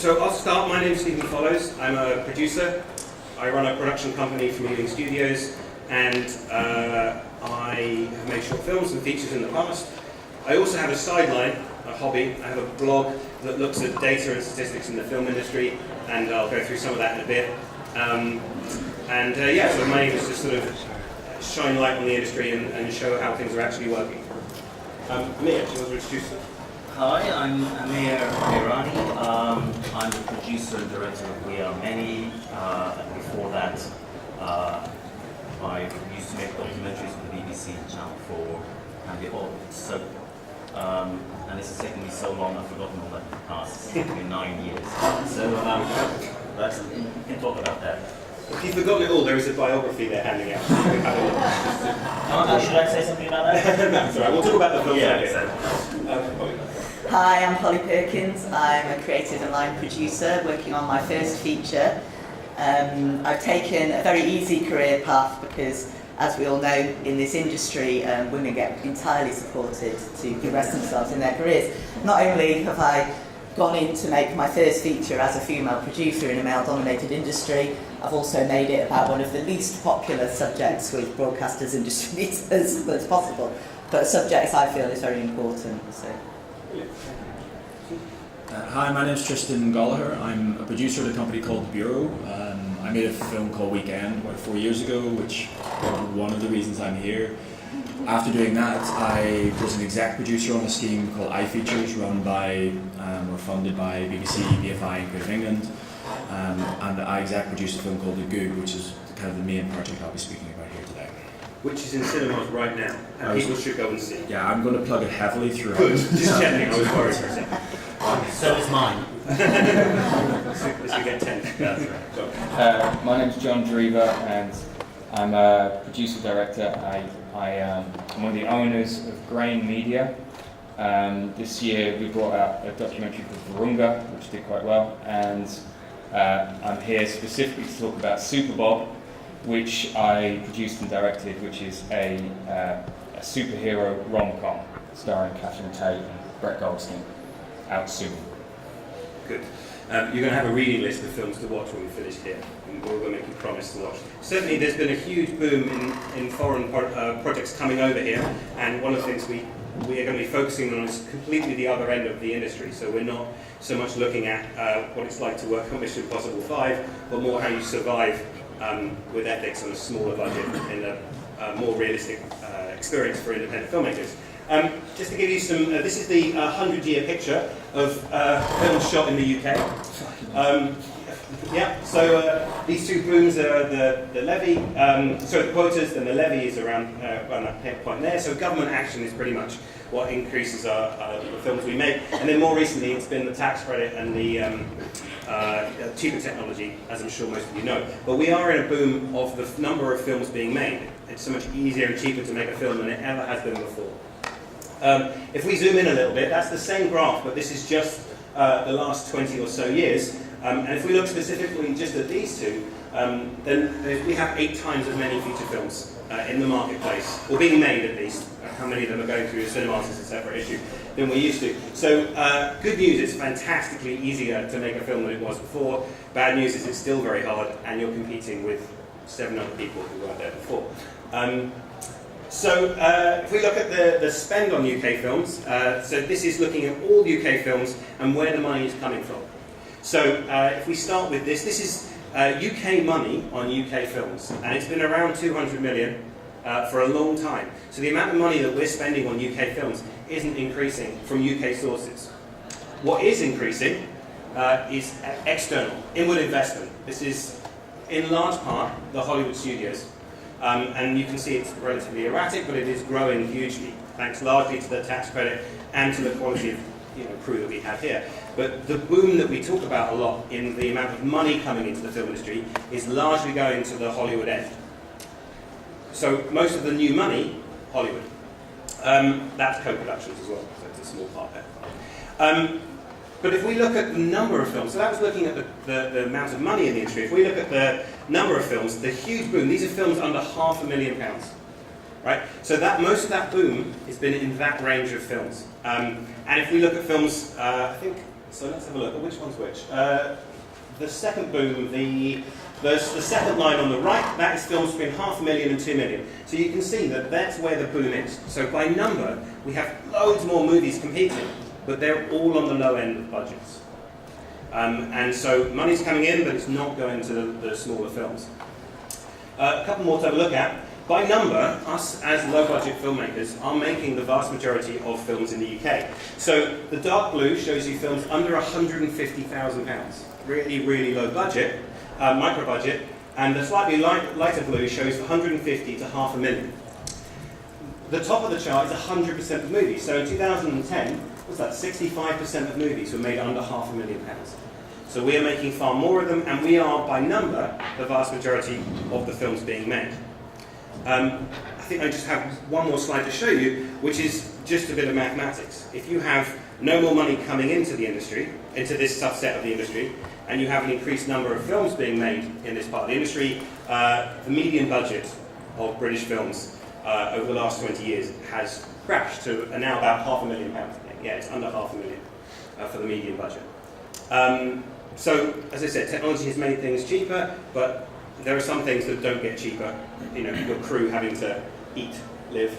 So I'll start. My name's Stephen Follows. I'm a producer. I run a production company from Moving Studios, and I have made short films and features in the past. I also have a sideline, a hobby. I have a blog that looks at data and statistics in the film industry, and I'll go through some of that in a bit. So my aim is to sort of shine light on the industry and show how things are actually working. Amir, do you want to introduce yourself? Hi, I'm Amir Irani. I'm the producer and director of We Are Many. And before that, I used to make documentaries for the BBC and Channel 4 and the odd soap. And this has taken me so long, I've forgotten all that past. It's taken me 9 years. So we can talk about that. If you've forgotten it all, there is a biography they're handing out. Should I say something about that? No, that's all right. We'll talk about the film. Yeah, Hi, I'm Polly Perkins. I'm a creative and line producer working on my first feature. I've taken a very easy career path because, as we all know, in this industry, women get entirely supported to progress themselves in their careers. Not only have I gone in to make my first feature as a female producer in a male-dominated industry, I've also made it about one of the least popular subjects with broadcasters and distributors as possible, but subjects I feel is very important. So. Hi, my name's Tristan Gallagher. I'm a producer at a company called The Bureau. I made a film called Weekend about 4 years ago, which was one of the reasons I'm here. After doing that, I was an exec producer on a scheme called iFeatures, run by or funded by BBC, BFI and Creative England. And I exec produced a film called The Goog, which is kind of the main project I'll be speaking about here today. Which is in cinemas right now, and people should go and see. Yeah, I'm going to plug it heavily throughout. Good, just checking, I was worried for a second. So is mine. Let's get 10. That's right. My name's John Driver, and I'm a producer-director. I'm one of the owners of Grain Media. This year we brought out a documentary called Virunga, which did quite well, and I'm here specifically to talk about Super Bob, which I produced and directed, which is a superhero rom-com starring Catherine Tate and Brett Goldstein, out soon. Good. You're going to have a reading list of films to watch when we finish here, and we're going to make you promise to watch. Certainly there's been a huge boom in foreign projects coming over here, and one of the things we are going to be focusing on is completely the other end of the industry. So we're not so much looking at what it's like to work on Mission Impossible 5, but more how you survive with ethics on a smaller budget in a more realistic experience for independent filmmakers. Just to give you some, this is the 100-year picture of films shot in the UK. These two booms are the levy, the quotas, and the levy is around that point there. So government action is pretty much what increases the films we make. And then more recently, it's been the tax credit and the cheaper technology, as I'm sure most of you know. But we are in a boom of the number of films being made. It's so much easier and cheaper to make a film than it ever has been before. If we zoom in a little bit, that's the same graph, but this is just the last 20 or so years. And if we look specifically just at these two, then we have 8 times as many feature films in the marketplace, or being made at least. How many of them are going through the cinemas is a separate issue than we used to. So good news, it's fantastically easier to make a film than it was before. Bad news is it's still very hard, and you're competing with 7 other people who weren't there before. If we look at the spend on UK films, so this is looking at all UK films and where the money is coming from. So if we start with this is UK money on UK films, and it's been around 200 million for a long time. So the amount of money that we're spending on UK films isn't increasing from UK sources. What is increasing is external, inward investment. This is, in large part, the Hollywood studios. And you can see it's relatively erratic, but it is growing hugely, thanks largely to the tax credit and to the quality of crew that we have here. But the boom that we talk about a lot in the amount of money coming into the film industry is largely going to the Hollywood end. So most of the new money, Hollywood. That's co-productions as well, so it's a small part there. But if we look at the number of films, so that was looking at the amount of money in the industry. If we look at the number of films, the huge boom, these are films under £500,000, right? So that most of that boom has been in that range of films. And if we look at films, I think So let's have a look at which one's which. The second boom, the second line on the right, that is films between $500,000 and $2 million. So you can see that that's where the boom is. So by number, we have loads more movies competing, but they're all on the low end of budgets. And so money's coming in, but it's not going to the smaller films. A couple more to have a look at. By number, us as low-budget filmmakers are making the vast majority of films in the UK. So the dark blue shows you films under £150,000. Really, really low budget, micro budget. And the slightly lighter blue shows 150 to £500,000. The top of the chart is 100% of movies. So in 2010, what's that? 65% of movies were made under £500,000. So we are making far more of them, and we are, by number, the vast majority of the films being made. I think I just have one more slide to show you, which is just a bit of mathematics. If you have no more money coming into the industry, into this subset of the industry, and you have an increased number of films being made in this part of the industry, the median budget of British films over the last 20 years has crashed to now about £500,000. Yeah, it's under £500,000 for the median budget. So, as I said, technology has made things cheaper, but there are some things that don't get cheaper. You know, your crew having to eat, live,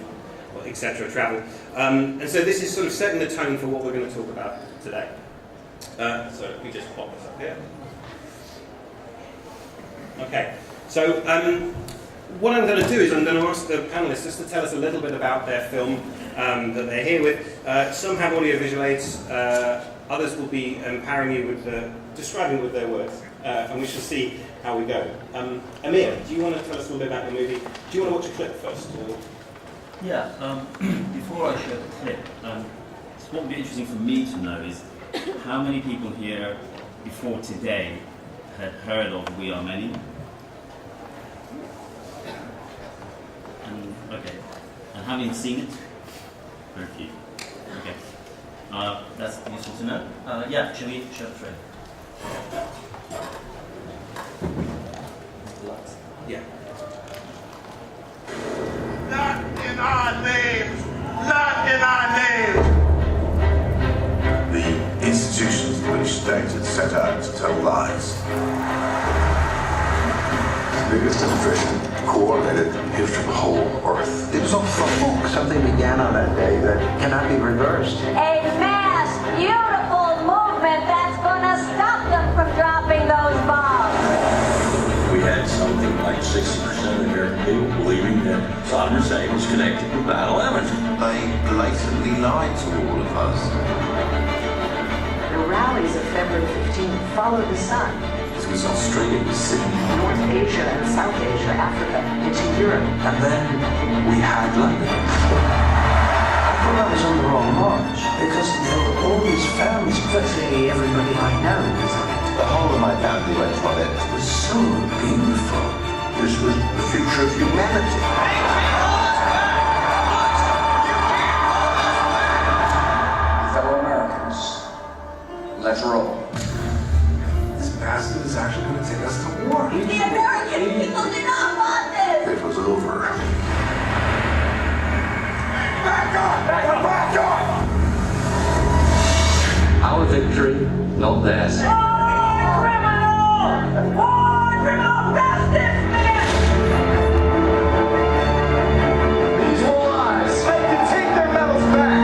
etc., travel. And so this is sort of setting the tone for what we're going to talk about today. So we just pop this up here. Okay, so what I'm going to do is I'm going to ask the panelists just to tell us a little bit about their film that they're here with. Some have audio-visual aids, others will be empowering you with describing with their words, and we shall see how we go. Amir, do you want to tell us a little bit about the movie? Do you want to watch a clip first? Or? Yeah, before I show the clip, what would be interesting for me to know is how many people here before today had heard of We Are Many? Okay. And how many have seen it? Very few. Okay. That's useful to know. Yeah, shall we show the trailer? Yeah. Not in our names! Not in our names! The institutions in which state had set out to tell lies. The biggest demonstration, coordinated in the history of the whole Earth. It was all for folk. Something began on that day that cannot be reversed. A mass, beautiful movement that's gonna stop them from dropping those bombs. We had something like 60% of the American people believing that Saddam Hussein was connected with 9/11. They blatantly lied to all of us. The rallies of February 15th followed the sun. It was Australia, it was Sydney. North Asia and South Asia, Africa, into Europe. And then we had London. I thought I was on the wrong march because there were all these families, virtually everybody I know was on it. The whole of my family went on it. It was so beautiful. This was the future of humanity. Fellow Americans, let's roll. This bastard is actually going to take us to war. The American people do not want this! It was over. Back on! Back on! Back on! Our victory, not theirs. These all lies. They can take their medals back.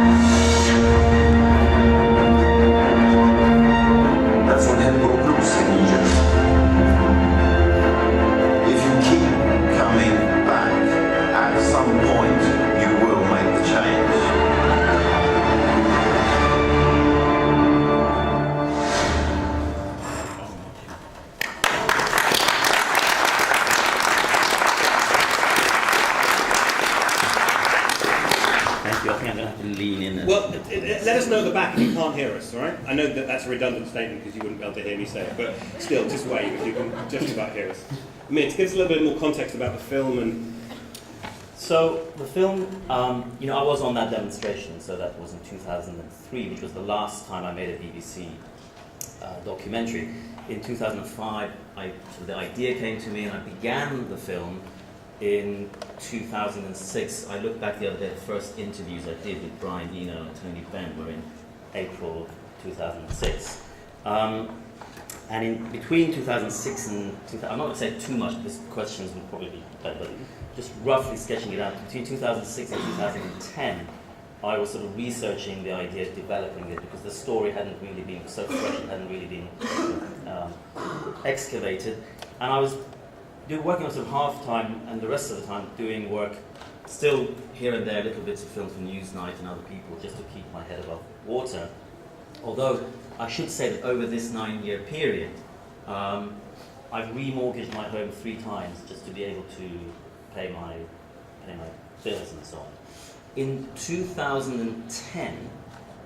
That's when hell broke loose in Egypt. If you keep coming back, at some point you will make the change. Thank you. I think I'm going to have to lean in. Well, let us know at the back if you can't hear us, all right? I know that that's a redundant statement because you wouldn't be able to hear me say it, but still, just wave if you can just about hear us. Amir, give us a little bit more context about the film and... So the film, I was on that demonstration, so that was in 2003, which was the last time I made a BBC documentary. In 2005, the idea came to me and I began the film in 2006. I looked back the other day, the first interviews I did with Brian Eno and Tony Benn were in April 2006. And in between 2006 and I'm not going to say too much because questions would probably be better, but just roughly sketching it out, between 2006 and 2010, I was sort of researching the idea, developing it, because the story hadn't really been so fresh, it hadn't really been excavated. And I was working on sort of half time, and the rest of the time doing work, still here and there, little bits of film for Newsnight and other people, just to keep my head above water. Although I should say that over this 9-year period, I've remortgaged my home 3 times just to be able to pay my bills and so on. In 2010,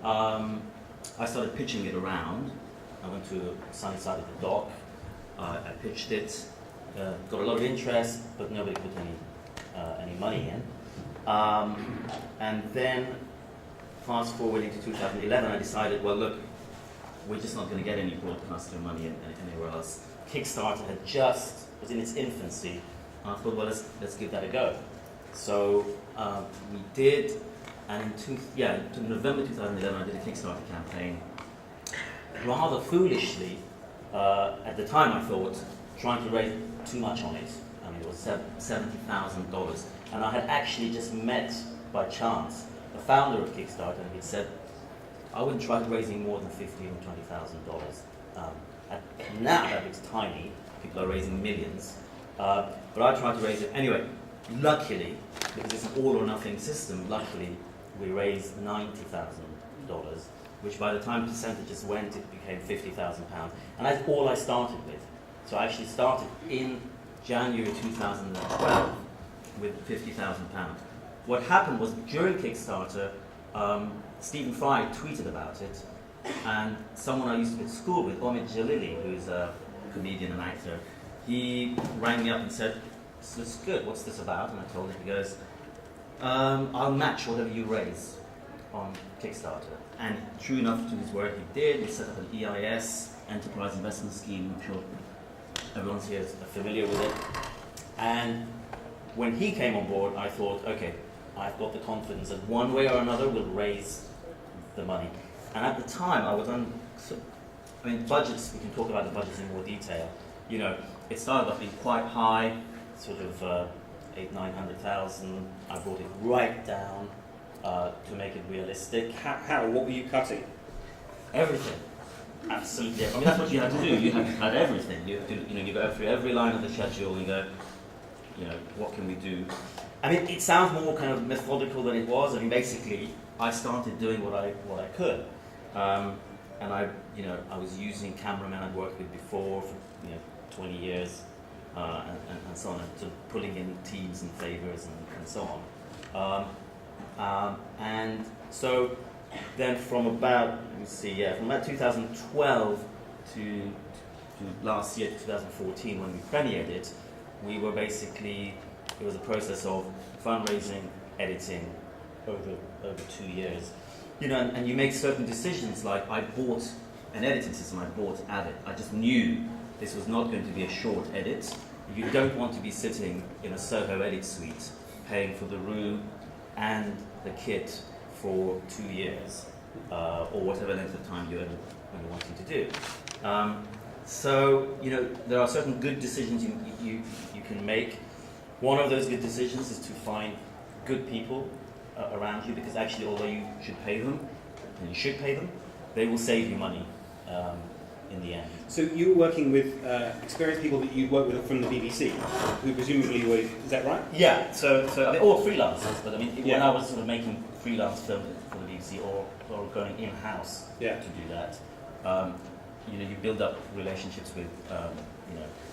I started pitching it around. I went to a sunny side of the dock. I pitched it, got a lot of interest, but nobody put any money in. And then, fast forward into 2011, I decided, well, look, we're just not going to get any broadcaster money anywhere else. Kickstarter was in its infancy. And I thought, well, let's give that a go. So we did, and in November 2011, I did a Kickstarter campaign. Rather foolishly, at the time, I thought, trying to raise too much on it. I mean, it was $70,000, and I had actually just met by chance the founder of Kickstarter, and he'd said, I wouldn't try raising more than $15,000 or $20,000. Now that looks tiny. People are raising millions, but I tried to raise it anyway. Luckily, because it's an all or nothing system, luckily we raised $90,000, which by the time percentages went, it became £50,000, and that's all I started with. So I actually started in January 2012 with £50,000. What happened was during Kickstarter, Stephen Fry tweeted about it, and someone I used to go to school with, Omid Jalili, who's a comedian and actor, he rang me up and said, "This looks good, what's this about?" And I told him, he goes, "I'll match whatever you raise on Kickstarter." And true enough to his word, he did. He set up an EIS, Enterprise Investment Scheme. I'm sure everyone's here is familiar with it. And when he came on board, I thought, okay, I've got the confidence that one way or another we'll raise the money. And at the time, I was budgets, we can talk about the budgets in more detail. You know, it started off being quite high, sort of 800,000-900,000. I brought it right down to make it realistic. How? What were you cutting? Everything. Absolutely. I mean, that's what you have to do. You have to cut everything. You have to, you go through every line of the schedule. You go, what can we do? I mean, it sounds more kind of methodical than it was. I mean, basically, I started doing what I could, and I was using cameramen I'd worked with before for 20 years, and so on, and sort of pulling in teams and favors and so on, and so then from about 2012 to last year, 2014, when we premiered it, we were basically, it was a process of fundraising, editing over 2 years. And you make certain decisions, like I bought an editing system, I bought Avid. I just knew this was not going to be a short edit. You don't want to be sitting in a Soho edit suite paying for the room and the kit for 2 years, or whatever length of time you're wanting to do. So, there are certain good decisions you can make. One of those good decisions is to find good people around you, because actually, although you should pay them, and you should pay them, they will save you money in the end. So you were working with experienced people that you'd worked with from the BBC, who presumably were, is that right? Yeah, so I mean, all freelancers, but I mean, when I was sort of making freelance film for the BBC or going in-house to do that, you build up relationships with,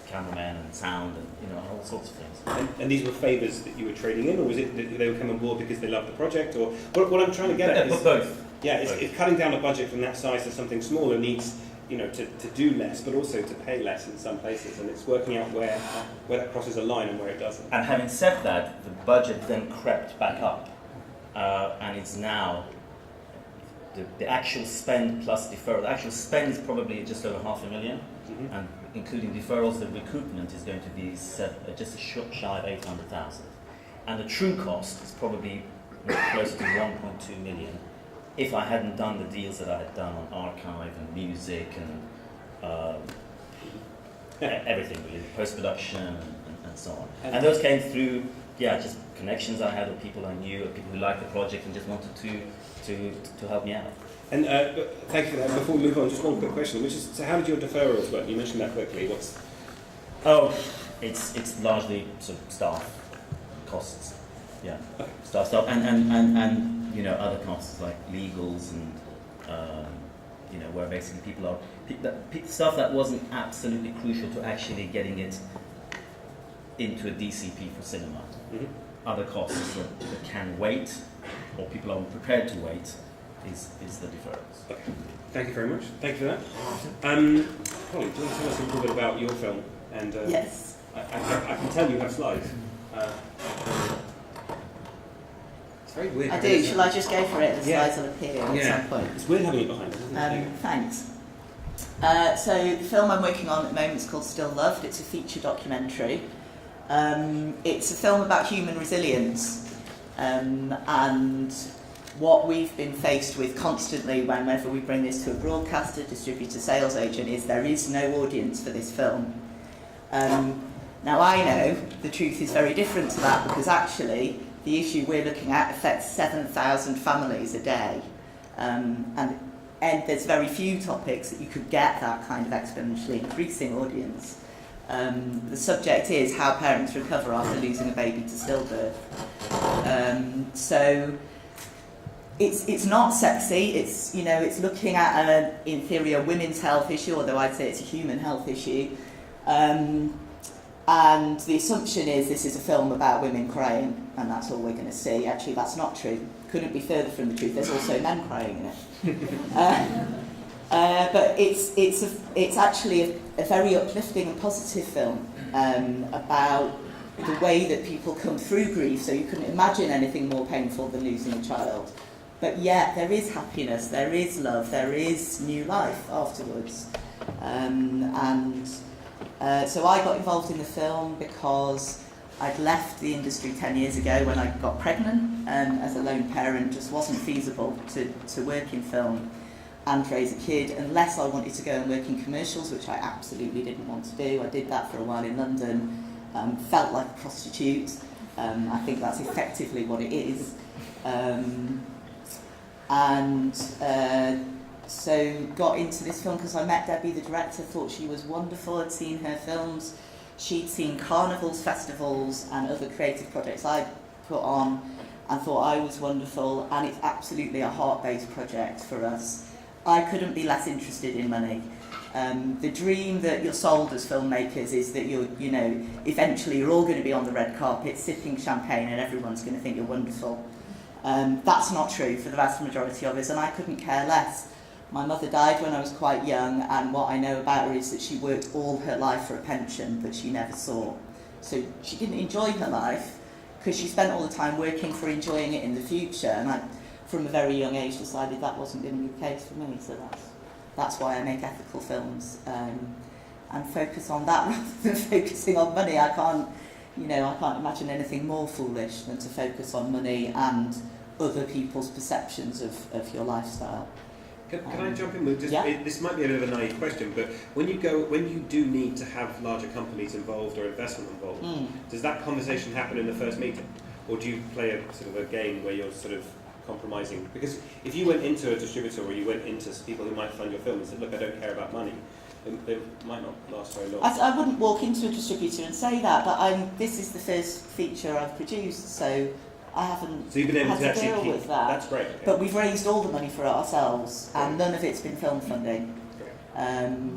cameramen and sound and, all sorts of things. And these were favours that you were trading in, or was it that they would come on board because they loved the project? Or what I'm trying to get at is... both. Yeah, it's cutting down a budget from that size to something smaller needs, to do less, but also to pay less in some places, and it's working out where that crosses a line and where it doesn't. And having said that, the budget then crept back up, and it's now the actual spend plus deferral. The actual spend is probably just over $500,000, and including deferrals, the recoupment is going to be just a shy of 800,000, and the true cost is probably close to 1.2 million, if I hadn't done the deals that I had done on archive and music and everything really, post-production and so on. And those came through, just connections I had with people I knew, people who liked the project and just wanted to help me out. And thank you for that. Before we move on, just one quick question, which is, so how did your deferrals work? You mentioned that quickly. It's largely sort of staff costs, staff and you know, other costs like legals and you know, where basically people are stuff that wasn't absolutely crucial to actually getting it into a DCP for cinema. Mm-hmm. Other costs that can wait, or people are prepared to wait, is the deferrals. Okay. Thank you very much. Thank you for that. Holly, do you want to tell us a little bit about your film? And Yes. I can tell you have slides. It's very weird. I do. Shall I just go for it? The slides will appear at some point. It's weird having it behind us, isn't it? Thanks. So the film I'm working on at the moment is called Still Loved. It's a feature documentary. It's a film about human resilience and what we've been faced with constantly whenever we bring this to a broadcaster, distributor, sales agent is there is no audience for this film. Now I know the truth is very different to that because actually the issue we're looking at affects 7,000 families a day. And there's very few topics that you could get that kind of exponentially increasing audience. The subject is how parents recover after losing a baby to stillbirth. So it's not sexy. It's, you know, it's looking at an inferior women's health issue, although I'd say it's a human health issue. And the assumption is this is a film about women crying, and that's all we're going to see. Actually, that's not true. Couldn't be further from the truth. There's also men crying in it. But it's actually a very uplifting and positive film about the way that people come through grief. So you couldn't imagine anything more painful than losing a child. But yet there is happiness, there is love, there is new life afterwards. So I got involved in the film because I'd left the industry 10 years ago when I got pregnant as a lone parent. Just wasn't feasible to work in film and raise a kid unless I wanted to go and work in commercials, which I absolutely didn't want to do. I did that for a while in London, felt like a prostitute. I think that's effectively what it is. So got into this film because I met Debbie, the director, thought she was wonderful. I'd seen her films. She'd seen carnivals, festivals and other creative projects I put on and thought I was wonderful, and it's absolutely a heart-based project for us. I couldn't be less interested in money. The dream that you're sold as filmmakers is that eventually you're all going to be on the red carpet sipping champagne and everyone's going to think you're wonderful. That's not true for the vast majority of us, and I couldn't care less. My mother died when I was quite young, and what I know about her is that she worked all her life for a pension that she never saw. So she didn't enjoy her life because she spent all the time working for enjoying it in the future, and I, from a very young age, decided that wasn't going to be the case for me. So that's why I make ethical films and focus on that rather than focusing on money. I can't imagine anything more foolish than to focus on money and other people's perceptions of your lifestyle. Can I jump in with this might be a bit of a naive question, but when you do need to have larger companies involved or investment involved, does that conversation happen in the first meeting, or do you play a sort of a game where you're sort of compromising? Because if you went into a distributor or you went into people who might fund your film and said, "Look, I don't care about money," they might not last very long. I wouldn't walk into a distributor and say that, but this is the first feature I've produced, so I haven't so you've been able had to deal with that. That's great. Okay. But we've raised all the money for it ourselves, and none of it's been film funding.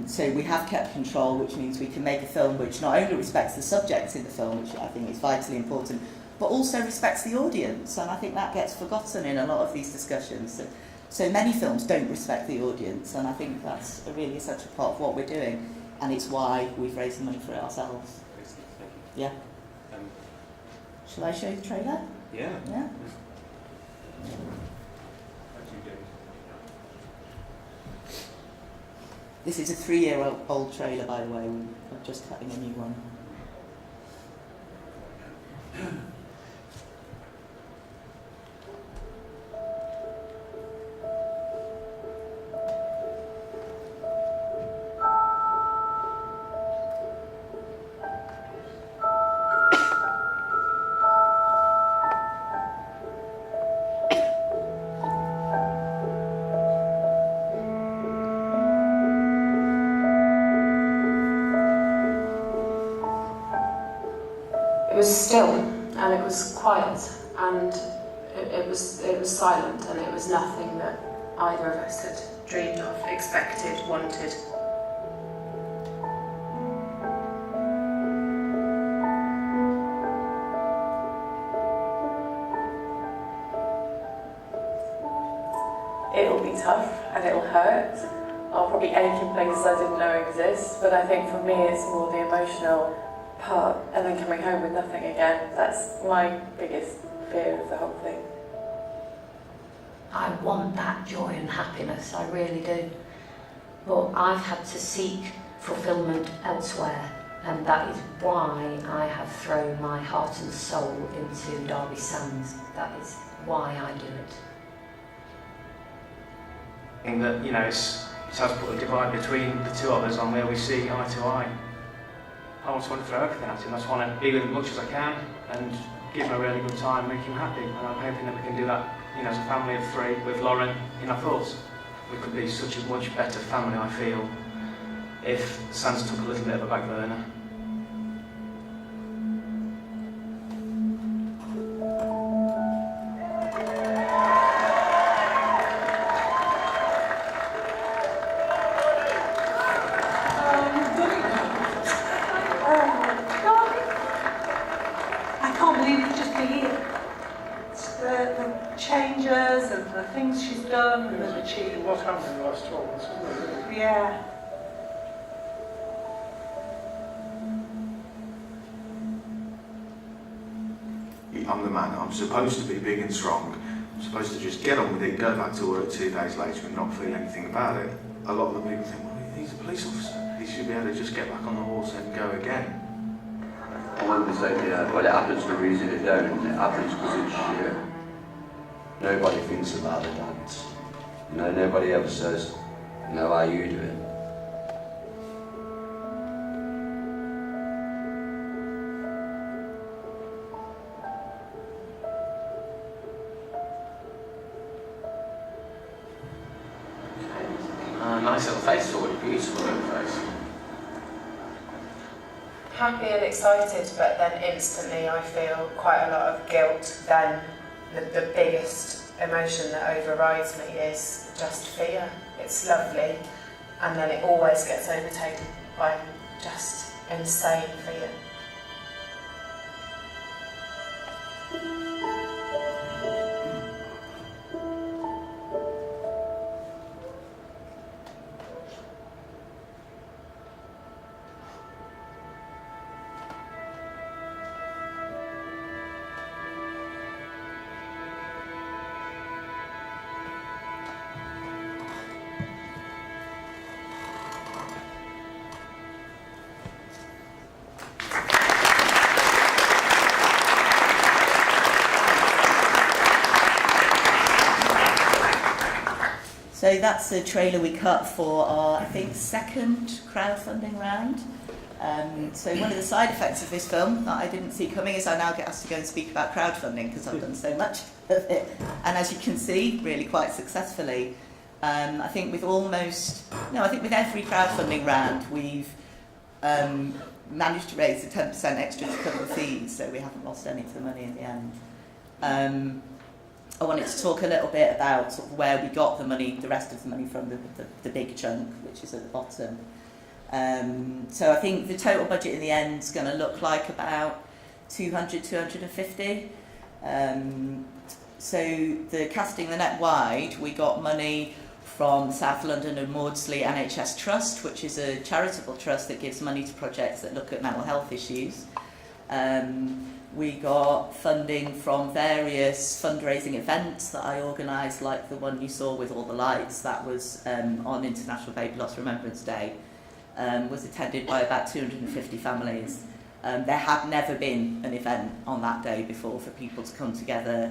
So we have kept control, which means we can make a film which not only respects the subjects in the film, which I think is vitally important, but also respects the audience, and I think that gets forgotten in a lot of these discussions. So many films don't respect the audience, and I think that's a really essential part of what we're doing, and it's why we've raised the money for it ourselves. Thank you. Yeah. Shall I show you the trailer? Yeah. Yeah. This is a 3-year-old trailer, by the way. I'm just cutting a new one. was still and it was quiet and it was silent, and it was nothing that either of us had dreamed of, expected, wanted. It'll be tough and it'll hurt. I'll probably ache in places I didn't know exist, but I think for me it's more the emotional part, and then coming home with nothing again. That's my biggest fear of the whole thing. I want that joy and happiness, I really do. But I've had to seek fulfilment elsewhere, and that is why I have thrown my heart and soul into Derby Sands. That is why I do it. I think that, it has put a divide between the two of us on where we see eye to eye. I just want to throw everything at him. I just want to be with him as much as I can and give him a really good time, make him happy. And I'm hoping that we can do that, as a family of three with Lauren in our thoughts. We could be such a much better family, I feel, if Sans took a little bit of a back burner. What happened in the last 12 months, wasn't it? Yeah. I'm the man. I'm supposed to be big and strong. I'm supposed to just get on with it, go back to work 2 days later and not feel anything about it. A lot of the people think, well, he's a police officer. He should be able to just get back on the horse and go again. I wouldn't say, well, it happens for a reason, it don't. It happens because it's shit. Nobody thinks about it, lads. Nobody ever says, how you doing? Nice little face for it, beautiful little face. Happy and excited, but then instantly I feel quite a lot of guilt. Then the biggest emotion that overrides me is just fear. It's lovely, and then it always gets overtaken by just insane fear. So that's a trailer we cut for our, I think, second crowdfunding round. So one of the side effects of this film that I didn't see coming is I now get asked to go and speak about crowdfunding because I've done so much of it. And as you can see, really quite successfully. I think with every crowdfunding round we've managed to raise a 10% extra to cover the fees, so we haven't lost any of the money in the end. I wanted to talk a little bit about sort of where we got the money, the rest of the money from, the big chunk, which is at the bottom. So I think the total budget in the end is going to look like about 200, 250. So the Casting the Net Wide, we got money from South London and Maudsley NHS Trust, which is a charitable trust that gives money to projects that look at mental health issues. We got funding from various fundraising events that I organised, like the one you saw with all the lights. That was on International Baby Loss Remembrance Day. Was attended by about 250 families. There had never been an event on that day before for people to come together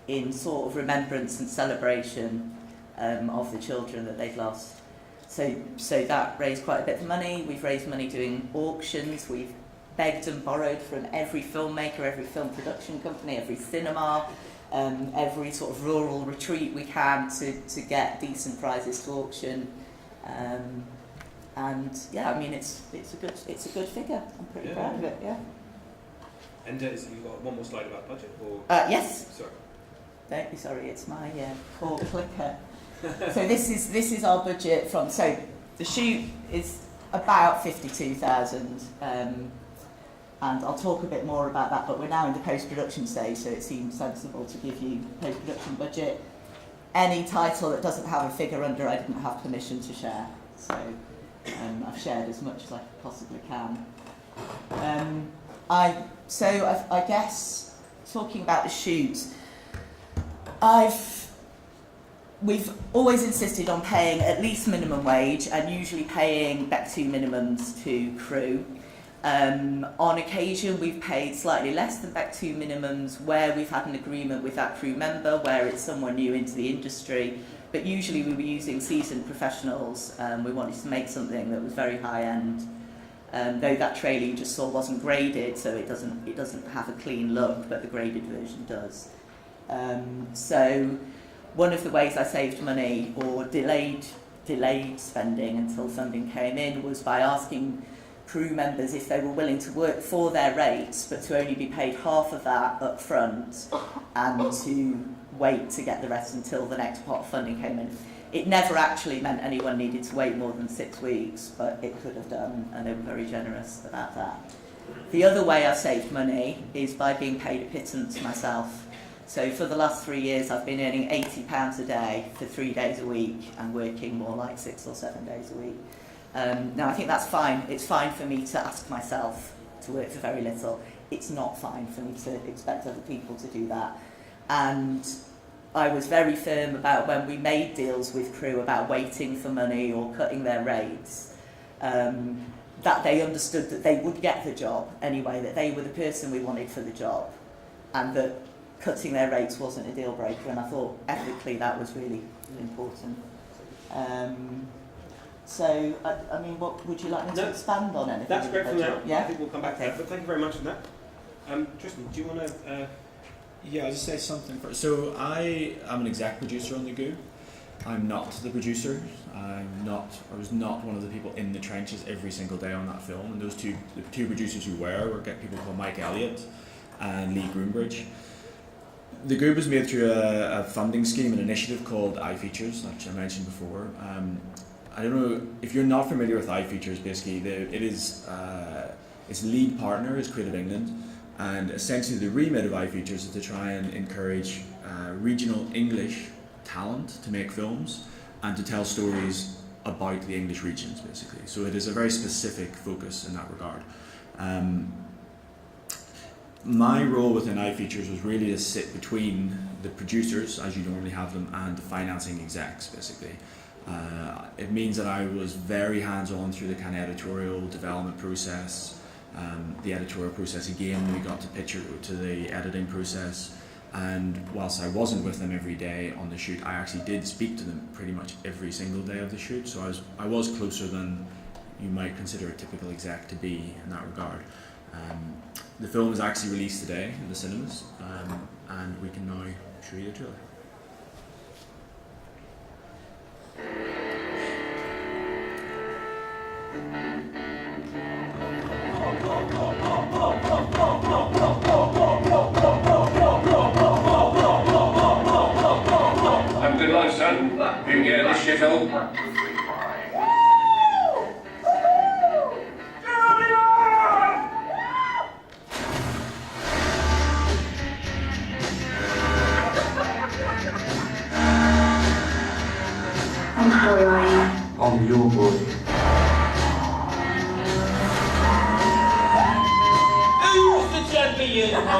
in sort of remembrance and celebration of the children that they've lost. So that raised quite a bit of money. We've raised money doing auctions. We've begged and borrowed from every filmmaker, every film production company, every cinema, every sort of rural retreat we can to get decent prizes to auction. And yeah, I mean it's a good figure. I'm pretty proud of it. Yeah. And you've got one more slide about budget, or? Yes. Sorry. Don't be sorry, it's my poor clicker. So this is our budget from. So the shoot is about 52,000, and I'll talk a bit more about that. But we're now in the post-production stage, so it seems sensible to give you post-production budget. Any title that doesn't have a figure under, I didn't have permission to share. So I've shared as much as I possibly can. I guess talking about the shoot, we've always insisted on paying at least minimum wage and usually paying Bectu minimums to crew. On occasion, we've paid slightly less than Bectu minimums where we've had an agreement with that crew member, where it's someone new into the industry. But usually we were using seasoned professionals. We wanted to make something that was very high end. Though that trailer you just saw wasn't graded, so it doesn't have a clean look, but the graded version does. So one of the ways I saved money or delayed spending until funding came in was by asking crew members if they were willing to work for their rates, but to only be paid half of that up front and to wait to get the rest until the next pot of funding came in. It never actually meant anyone needed to wait more than 6 weeks, but it could have done, and they were very generous about that. The other way I've saved money is by being paid a pittance myself. So for the last 3 years, I've been earning £80 a day for 3 days a week and working more like 6 or 7 days a week. Now, I think that's fine. It's fine for me to ask myself to work for very little. It's not fine for me to expect other people to do that. And I was very firm about when we made deals with crew about waiting for money or cutting their rates, that they understood that they would get the job anyway, that they were the person we wanted for the job, and that cutting their rates wasn't a deal breaker. And I thought ethically that was really important. So, I mean, what would you like me to expand on anything? That's great for now. Yeah? I think we'll come back to that, but thank you very much for that. Tristan, do you want to... Yeah, I'll just say something first. So I am an exec producer on The Goo. I'm not the producer. I was not one of the people in the trenches every single day on that film. And the two producers who were people called Mike Elliott and Lee Groombridge. The Goo was made through a funding scheme, an initiative called iFeatures, which I mentioned before. I don't know if you're not familiar with iFeatures. Basically, its lead partner is Creative England. And essentially the remit of iFeatures is to try and encourage regional English talent to make films and to tell stories about the English regions, basically. So it is a very specific focus in that regard. My role within iFeatures was really to sit between the producers, as you normally have them, and the financing execs, basically. It means that I was very hands-on through the kind of editorial development process. The editorial process again, we got to pitch it to the editing process, and whilst I wasn't with them every day on the shoot, I actually did speak to them pretty much every single day of the shoot, so I was closer than you might consider a typical exec to be in that regard. The film is actually released today in the cinemas, and we can now show you the trailer. Have a good life, son. You can get this shit home. And how are you? I'm your boy. Who's the champion of the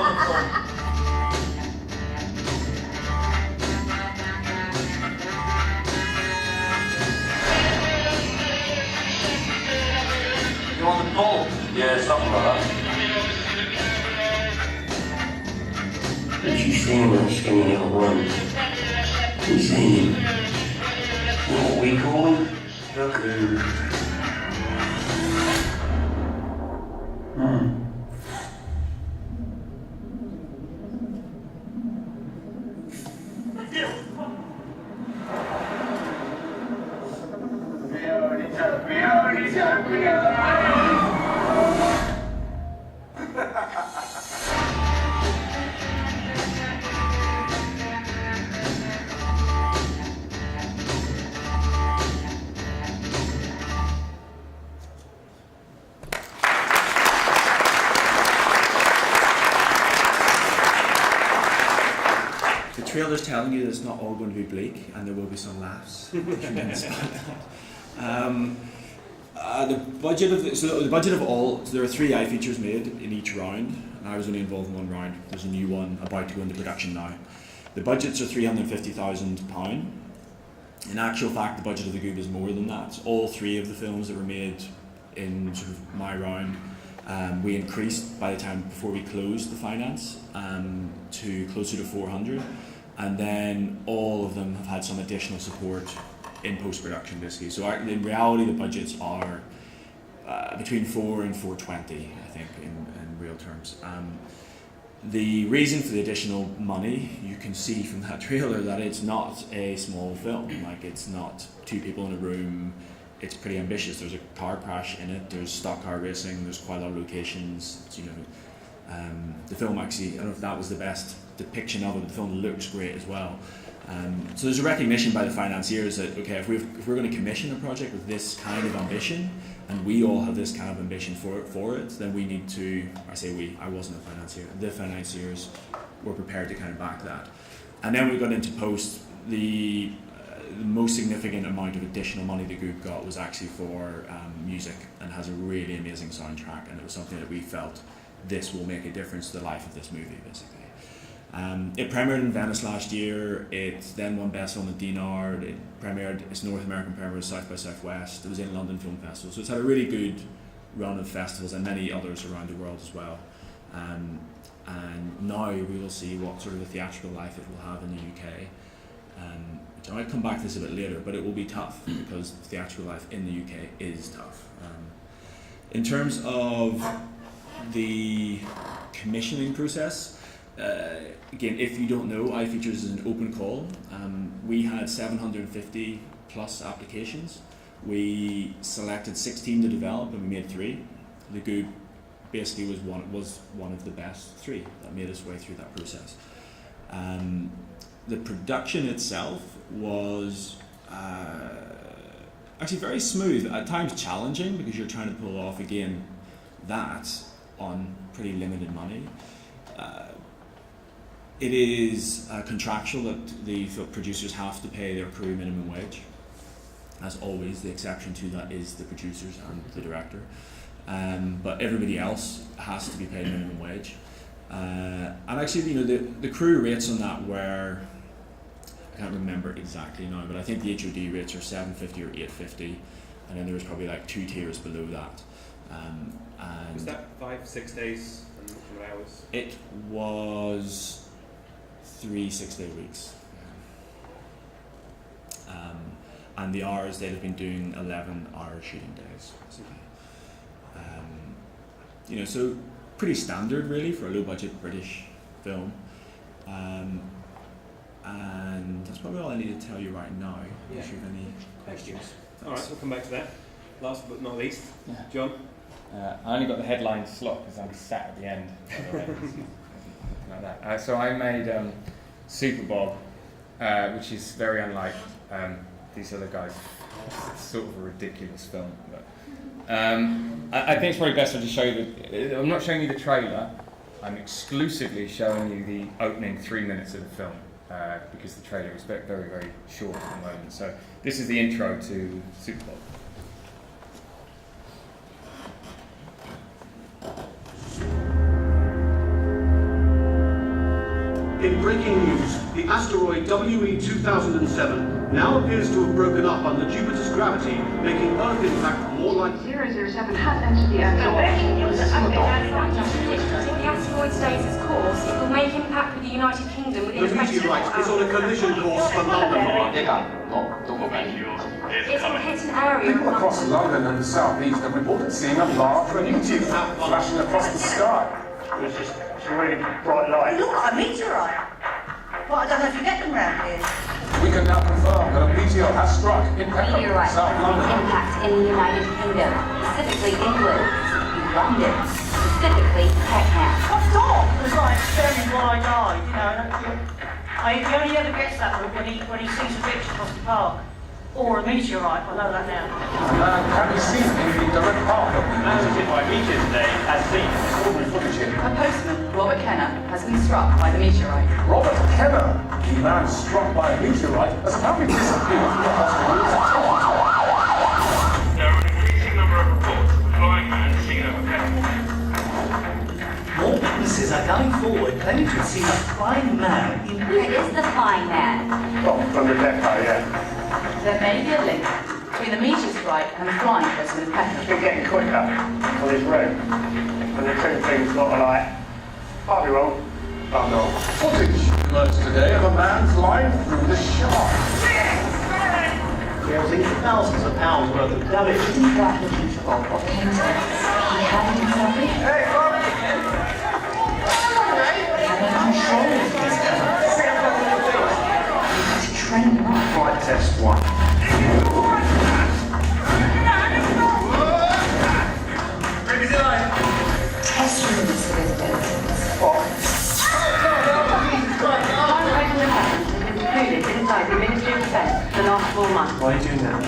You on the ball? Yeah, something like that. But you see my skinny little ones. You see him. What we call him? Bectu. trailer's telling you that it's not all going to be bleak, and there will be some laughs. The budget of all, so there are 3 eye features made in each round, and I was only involved in one round. There's a new one about to go into production now. The budgets are £350,000. In actual fact, the budget of the Goob is more than that. All 3 of the films that were made in sort of my round, we increased by the time before we closed the finance to closer to 400, and then all of them have had some additional support in post-production basically. So in reality the budgets are between 4 and 420, I think, in real terms. The reason for the additional money, you can see from that trailer that it's not a small film. Like, it's not 2 people in a room. It's pretty ambitious. There's a car crash in it. There's stock car racing. There's quite a lot of locations. It's, the film actually, I don't know if that was the best depiction of it, but the film looks great as well. So there's a recognition by the financiers that, okay, if we're going to commission a project with this kind of ambition, and we all have this kind of ambition for it, then we need to, I say we, I wasn't a financier, the financiers were prepared to kind of back that. And then we got into post, the most significant amount of additional money the group got was actually for music, and has a really amazing soundtrack, and it was something that we felt this will make a difference to the life of this movie, basically. It premiered in Venice last year. It then won Best Film at Dinard. It premiered its North American premiere at South by Southwest. It was in London Film Festival. So it's had a really good run of festivals and many others around the world as well. And now we will see what sort of a theatrical life it will have in the UK. Which I might come back to this a bit later, but it will be tough because theatrical life in the UK is tough. In terms of the commissioning process, again, if you don't know, iFeatures is an open call. We had 750 plus applications. We selected 16 to develop, and we made 3. The Goob basically was one of the best 3 that made its way through that process. The production itself was actually very smooth, at times challenging, because you're trying to pull off, again, that on pretty limited money. It is contractual that the producers have to pay their crew minimum wage. As always, the exception to that is the producers and the director. But everybody else has to be paid minimum wage. And actually, the crew rates on that were, I can't remember exactly now, but I think the HOD rates are $750 or $850, and then there was probably like 2 tiers below that. And was that 5-6 days and how many hours? It was 3 6-day weeks. And the hours, they'd have been doing 11-hour shooting days, basically. So pretty standard really for a low budget British film. And that's probably all I need to tell you right now. Yeah. If you have any questions. Alright, we'll come back to that. Last but not least, John. I only got the headline slot because I'm sat at the end. By the way. Like that. So I made Super Bob, which is very unlike these other guys. It's sort of a ridiculous film. But, I think it's probably best to show you I'm not showing you the trailer. I'm exclusively showing you the opening 3 minutes of the film because the trailer is very, very, very short at the moment. So this is the intro to Super Bob. In breaking news, the asteroid WE-2007 now appears to have broken up under Jupiter's gravity, making Earth impact more likely. 007 has entered the asteroid. If the asteroid stays its course, it will make impact with the United Kingdom within The meteorite is on a collision course for London. It's will hit an area. People across London and the southeast have reported seeing a large meteor flashing across the sky. It's just a really bright light. Look at a meteorite. Well, I don't know if you get them round here. We can now confirm that a meteor has struck in Peckham, Meteorite South will London. impact in the United Kingdom, specifically England, London, specifically Peckham. I thought it was like turning while I died, He only ever gets that look when he sees a bitch across the park. Or a meteorite, I know that now. Have you seen any direct path of the Man was hit by a meteor today, as seen. extraordinary footage here? A postman, Robert Kenner, has been struck by the meteorite. Robert Kenner, the man struck by a meteorite, has apparently disappeared from the hospital. There are an increasing number of reports of a flying man seen overhead. More witnesses are coming forward claiming to have seen a flying man in... Where is the flying man? Oh, from the depot, yeah. There may be a link between the meteorite and the flying postman Pepper. It's been getting quicker on this road. And the two things got alike. Might be wrong, but I'm not. Footage emerged today of a man flying through the shark. Causing thousands of pounds worth of damage. Didn't that looking for Bob what came to us? He had it himself. Hey, Bob! He had no control of his powers. He had to train them up. Flight test one. Test rooms for his abilities. Groundbreaking developments have been concluded inside the Ministry of Defence the last 4 months. Why are you doing that?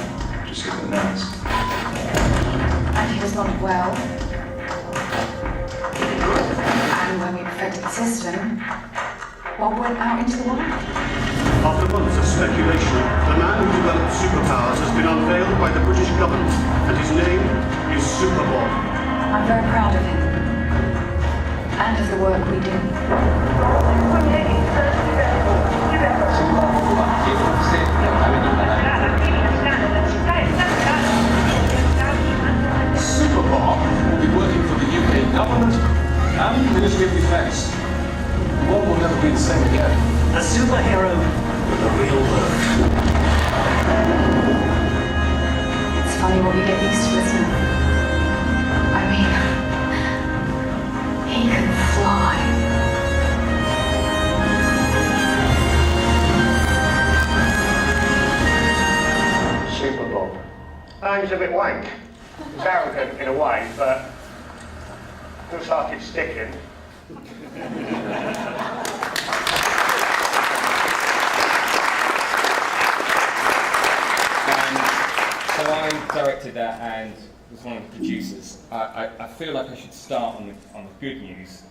Just get the nerves. And he was not well. And when we perfected the system, Bob went out into the wild. After months of speculation, the man who developed superpowers has been unveiled by the British government, and his name is Super Bob. I'm very proud of him. And of the work we do. Super Bob will be working for the UK government and the Ministry of Defence. The world will never be the same again. A superhero with a real world. It's funny what you get used to, isn't it? I mean, he can fly. Super Bob. Name's a bit wank. It's arrogant in a way, but looks like it's sticking. So I directed that and was one of the producers. I feel like I should start on the good news.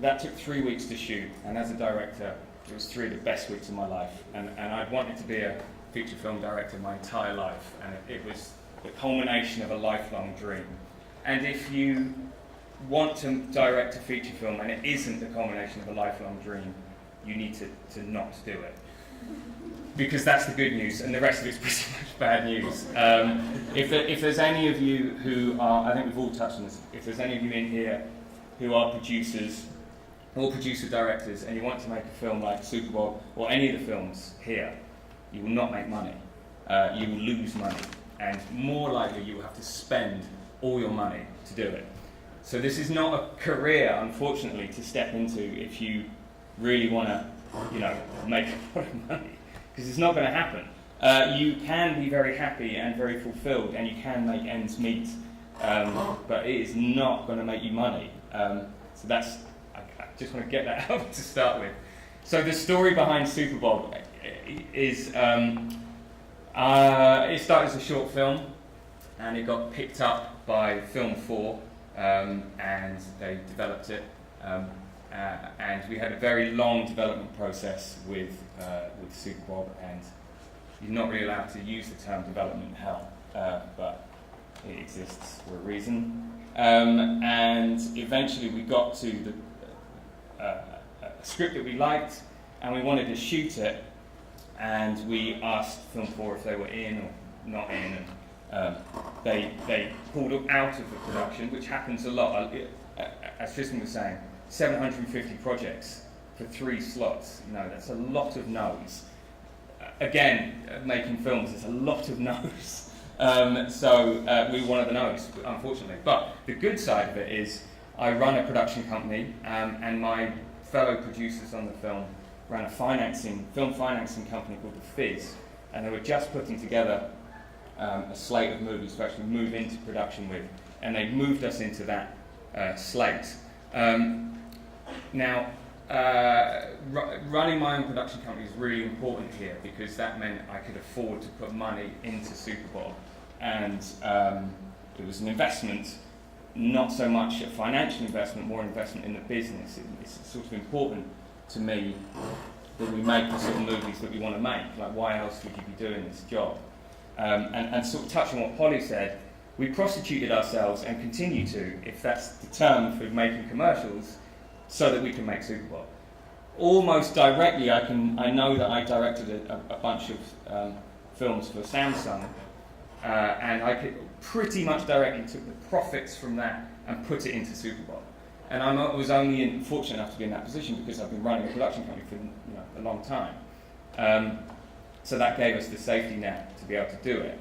That took 3 weeks to shoot, and as a director, it was 3 of the best weeks of my life. And I'd wanted to be a feature film director my entire life, and it was the culmination of a lifelong dream. And if you want to direct a feature film and it isn't the culmination of a lifelong dream, you need to not do it. Because that's the good news, and the rest of it's pretty much bad news. If there's any of you who are, I think we've all touched on this, if there's any of you in here who are producers or producer-directors and you want to make a film like Super Bowl or any of the films here, you will not make money. You will lose money, and more likely you will have to spend all your money to do it. So this is not a career, unfortunately, to step into if you really want to, make a lot of money. Because it's not going to happen. You can be very happy and very fulfilled, and you can make ends meet, but it is not going to make you money. So that's, I just want to get that out to start with. So the story behind Super Bob is, it started as a short film, and it got picked up by Film 4, and they developed it. And we had a very long development process with Super Bob, and you're not really allowed to use the term development hell, but it exists for a reason. And eventually we got to a script that we liked, and we wanted to shoot it, and we asked Film 4 if they were in or not in, and they pulled out of the production, which happens a lot. As Tristan was saying, 750 projects for 3 slots. That's a lot of no's. Again, making films, there's a lot of no's. So we were one of the no's, unfortunately. But the good side of it is I run a production company, and my fellow producers on the film ran a film financing company called The Fizz, and they were just putting together a slate of movies to actually move into production with, and they moved us into that slate. Now, running my own production company is really important here because that meant I could afford to put money into Super Bowl, and it was an investment, not so much a financial investment, more investment in the business. It's sort of important to me that we make the sort of movies that we want to make. Like, why else would you be doing this job? And sort of touching on what Polly said, we prostituted ourselves and continue to, if that's the term for making commercials, so that we can make Super Bowl. Almost directly, I know that I directed a bunch of films for Samsung, and I could pretty much directly took the profits from that and put it into Super Bowl. And I was only fortunate enough to be in that position because I've been running a production company for a long time. So that gave us the safety net to be able to do it.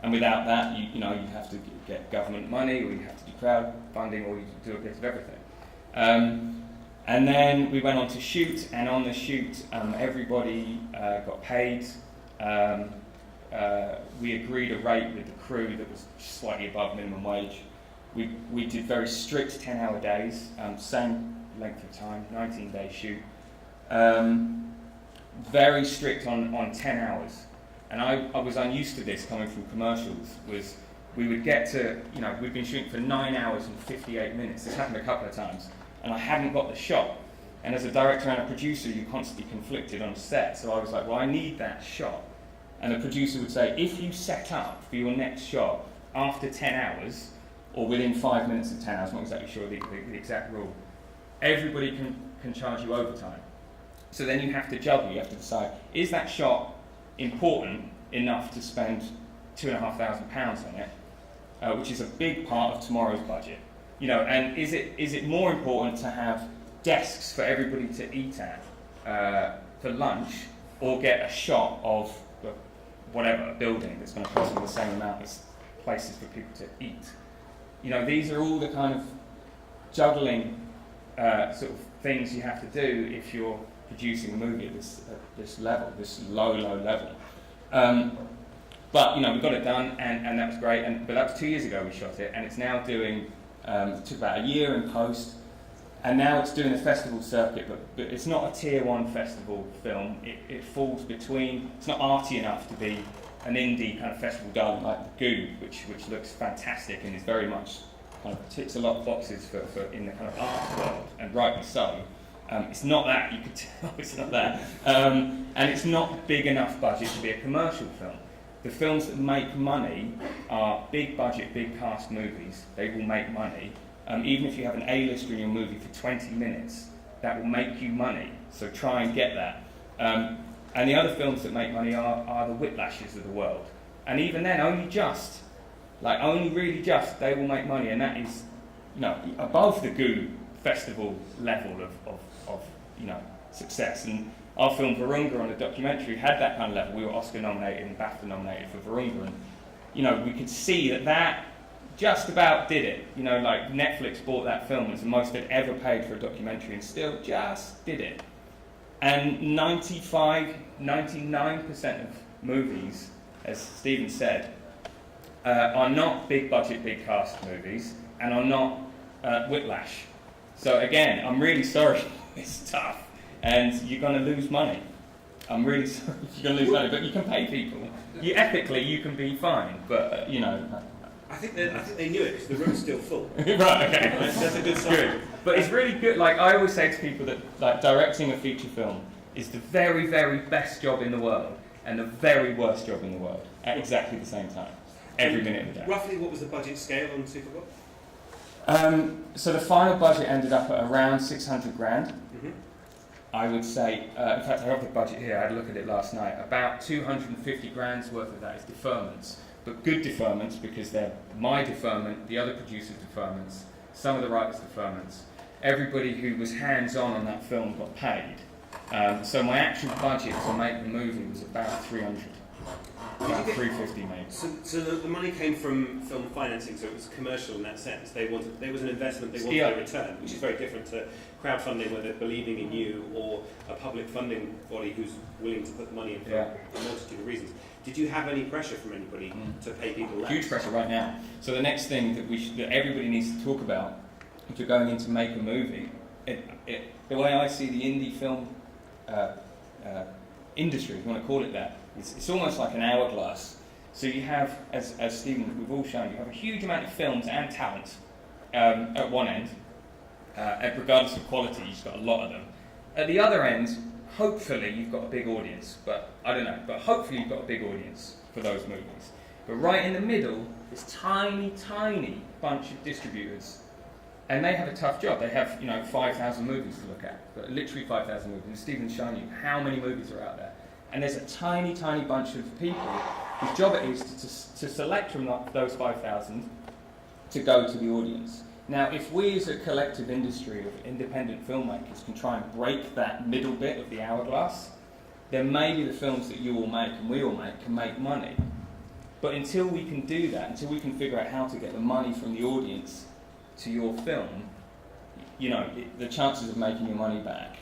And without that, you have to get government money, or you have to do crowdfunding, or you do a bit of everything. And then we went on to shoot, and on the shoot, everybody got paid. We agreed a rate with the crew that was slightly above minimum wage. We did very strict 10-hour days, same length of time, 19-day shoot. Very strict on 10 hours. And I was unused to this coming from commercials, was we would get to, we'd been shooting for 9 hours and 58 minutes. This happened a couple of times. And I hadn't got the shot. And as a director and a producer, you're constantly conflicted on set. So I was like, well, I need that shot. And the producer would say, if you set up for your next shot after 10 hours, or within 5 minutes of 10 hours, I'm not exactly sure the exact rule, everybody can charge you overtime. So then you have to juggle, you have to decide, is that shot important enough to spend £2,500 on it, which is a big part of tomorrow's budget. And is it more important to have desks for everybody to eat at for lunch, or get a shot of a building that's going to cost them the same amount as places for people to eat? These are all the kind of juggling sort of things you have to do if you're producing a movie at this level, this low level. But we got it done, and that was great. But that was 2 years ago we shot it, and it's now doing. It took about a year in post, and now it's doing a festival circuit. But it's not a tier 1 festival film. It falls between. It's not arty enough to be an indie kind of festival darling like The Goob, which looks fantastic and is very much kind of ticks a lot of boxes for in the kind of art world, and rightly so. It's not that, you could tell it's not that. And it's not big enough budget to be a commercial film. The films that make money are big budget, big cast movies. They will make money. Even if you have an A-lister in your movie for 20 minutes, that will make you money. So try and get that. And the other films that make money are the Whiplashes of the world. And even then, only really just, they will make money. And that is, above the Goob festival level of success. And our film Virunga on the documentary had that kind of level. We were Oscar nominated and BAFTA nominated for Virunga, and we could see that just about did it. Netflix bought that film. It's the most they'd ever paid for a documentary, and still just did it. And 99% of movies, as Stephen said, are not big budget, big cast movies, and are not Whiplash. So again, I'm really sorry, it's tough, and you're going to lose money. I'm really sorry you're going to lose money, but you can pay people. Ethically, you can be fine, but I think they knew it because the room's still full. Right, okay. That's a good sign. Good. But it's really good. Like, I always say to people that directing a feature film is the very, very best job in the world and the very worst job in the world at exactly the same time, every minute of the day. Roughly, what was the budget scale on Super Bowl? So the final budget ended up at around 600 grand. Mm-hmm. I would say, in fact, I have the budget here, I had a look at it last night. About 250 grand's worth of that is deferments. But good deferments, because they're my deferment, the other producer's deferments, some of the writers' deferments. Everybody who was hands-on on that film got paid. So my actual budget to make the movie was about 300. About 350 maybe. So the money came from film financing, so it was commercial in that sense. There was an investment, they wanted a return, which is very different to crowdfunding where they're believing in you, or a public funding body who's willing to put the money in for a multitude of reasons. Did you have any pressure from anybody to pay people less? Huge pressure right now. So the next thing that everybody needs to talk about if you're going in to make a movie, the way I see the indie film industry, if you want to call it that, it's almost like an hourglass. So you have, as Stephen, we've all shown, you have a huge amount of films and talent at one end, and regardless of quality, you've got a lot of them. At the other end, hopefully you've got a big audience, but I don't know, but hopefully you've got a big audience for those movies. But right in the middle, this tiny, tiny bunch of distributors, and they have a tough job. They have, 5,000 movies to look at, but literally 5,000 movies. And Stephen's shown you how many movies are out there. And there's a tiny, tiny bunch of people whose job it is to select from those 5,000 to go to the audience. Now, if we as a collective industry of independent filmmakers can try and break that middle bit of the hourglass, then maybe the films that you all make and we all make can make money. But until we can do that, until we can figure out how to get the money from the audience to your film, the chances of making your money back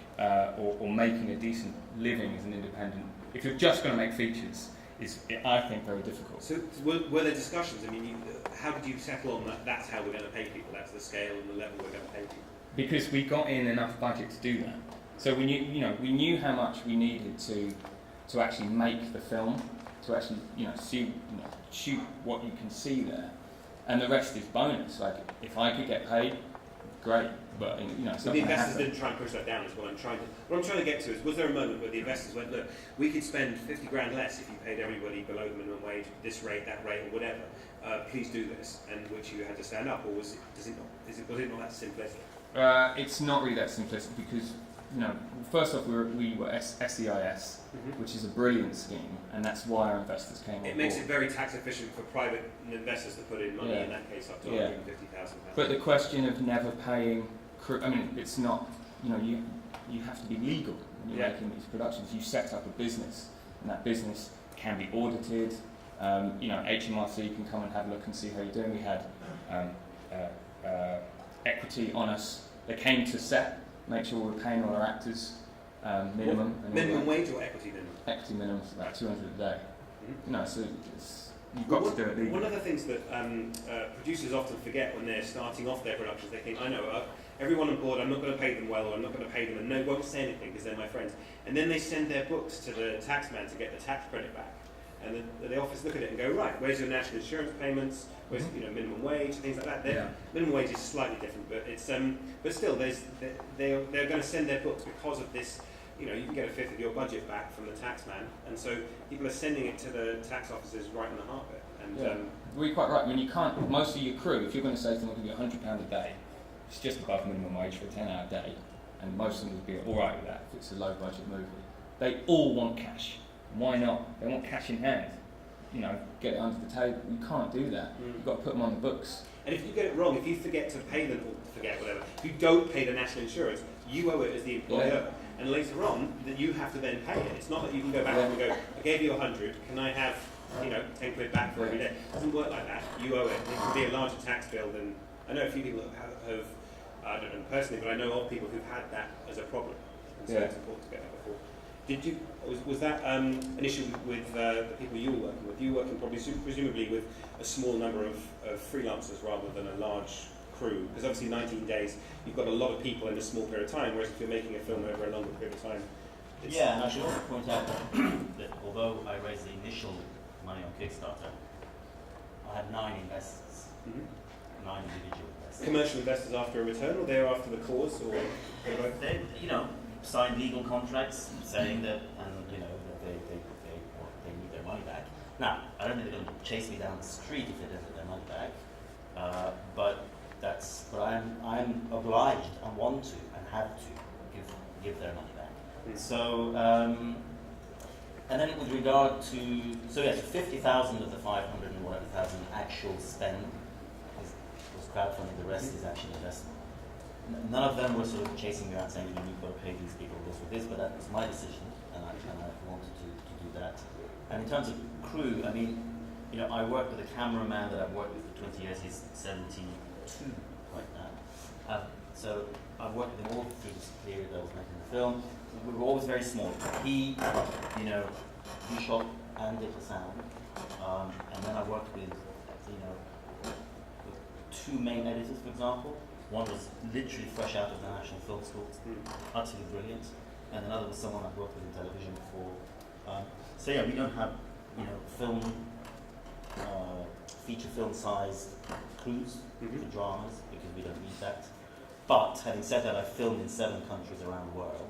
or making a decent living as an independent, if you're just going to make features, is, I think, very difficult. So were there discussions? I mean, how did you settle on that? That's how we're going to pay people. That's the scale and the level we're going to pay people. Because we got in enough budget to do that. So we knew how much we needed to actually make the film, to actually shoot what you can see there, and the rest is bonus. Like if I could get paid, great. But it's so not the going to investors happen. didn't try and push that down. Is what I'm trying to get to is, was there a moment where the investors went, look, we could spend 50 grand less if you paid everybody below the minimum wage, this rate, that rate, or whatever. Please do this, and which you had to stand up, or was it not that simplistic? It's not really that simplistic because first off we were SEIS, which is a brilliant scheme, and that's why our investors came on board. It makes it very tax efficient for private investors to put in money, in that case up to £150,000. But the question of never paying crew, it's not, you have to be legal when you're making these productions. You set up a business, and that business can be audited. HMRC can come and have a look and see how you're doing. We had equity on us. They came to set, make sure we're paying all our actors minimum. Minimum wage or equity minimum? Equity minimum is about 200 a day. So you've got to do it legally. One of the things that producers often forget when they're starting off their productions, they think, I know, everyone on board, I'm not going to pay them well, or I'm not going to pay them, and they won't say anything because they're my friends. And then they send their books to the taxman to get the tax credit back. And the office look at it and go, right, where's your national insurance payments? Where's minimum wage, things like that. Minimum wage is slightly different, but it's but still, they're going to send their books because of this. You can get a fifth of your budget back from the taxman, and so people are sending it to the tax officers right in the heart of it. And we're quite right. I mean, you can't. Most of your crew, if you're going to say to them, "I'll give you £100 a day," it's just above minimum wage for a 10-hour day, and most of them would be all right with that if it's a low-budget movie. They all want cash. Why not? They want cash in hand. Get it under the table. You can't do that. You've got to put them on the books. And if you get it wrong, if you forget to pay them, or forget whatever, if you don't pay the national insurance, you owe it as the employer. And later on, that you have to then pay it. It's not that you can go back and go, I gave you 100, can I have 10 quid back for every day? It doesn't work like that. You owe it. It can be a larger tax bill than, I know a few people have I don't know personally, but I know of people who've had that as a problem. And so it's important to get that before. Was that an issue with the people you were working with? You were working presumably with a small number of freelancers rather than a large crew, because obviously 19 days, you've got a lot of people in a small period of time, whereas if you're making a film over a longer period of time... and I should also point out that although I raised the initial money on Kickstarter, I had 9 investors, 9 individual investors. Commercial investors after a return, or they're after the cause, or... They signed legal contracts saying that, and that they need their money back. Now, I don't think they're going to chase me down the street if they don't get their money back, but I'm obliged, I want to and have to give their money back. So, and then with regard to, so yes, 50,000 of the 500 and whatever thousand actual spend was crowdfunding. The rest is actually investment. None of them were sort of chasing me around saying, you've got to pay these people this or this, but that was my decision, and I wanted to do that. And in terms of crew, I mean, I work with a cameraman that I've worked with for 20 years. He's 72 right now. So I've worked with him all through this period that I was making the film. We were always very small. He shot and did the sound. And then I worked with, 2 main editors, for example. One was literally fresh out of the National Film School, utterly brilliant, and another was someone I've worked with in television before. So yeah, we don't have, film, feature film sized crews for dramas because we don't need that. But having said that, I filmed in 7 countries around the world,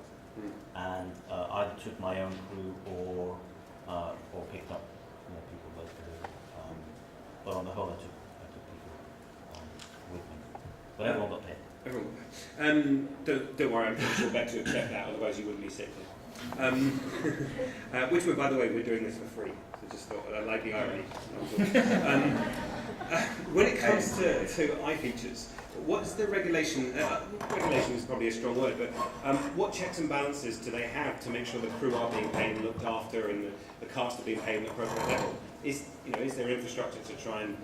and either took my own crew or picked up people locally. But on the whole, I took people with me. But everyone got paid. Everyone. Don't worry, I'm sure Bectu would check that, otherwise you wouldn't be sick here. Which, by the way, we're doing this for free. So just thought, I like the irony. When it comes to iFeatures, what's the regulation? Regulation is probably a strong word, but what checks and balances do they have to make sure the crew are being paid and looked after, and the cast are being paid at an appropriate level? Is there infrastructure to try and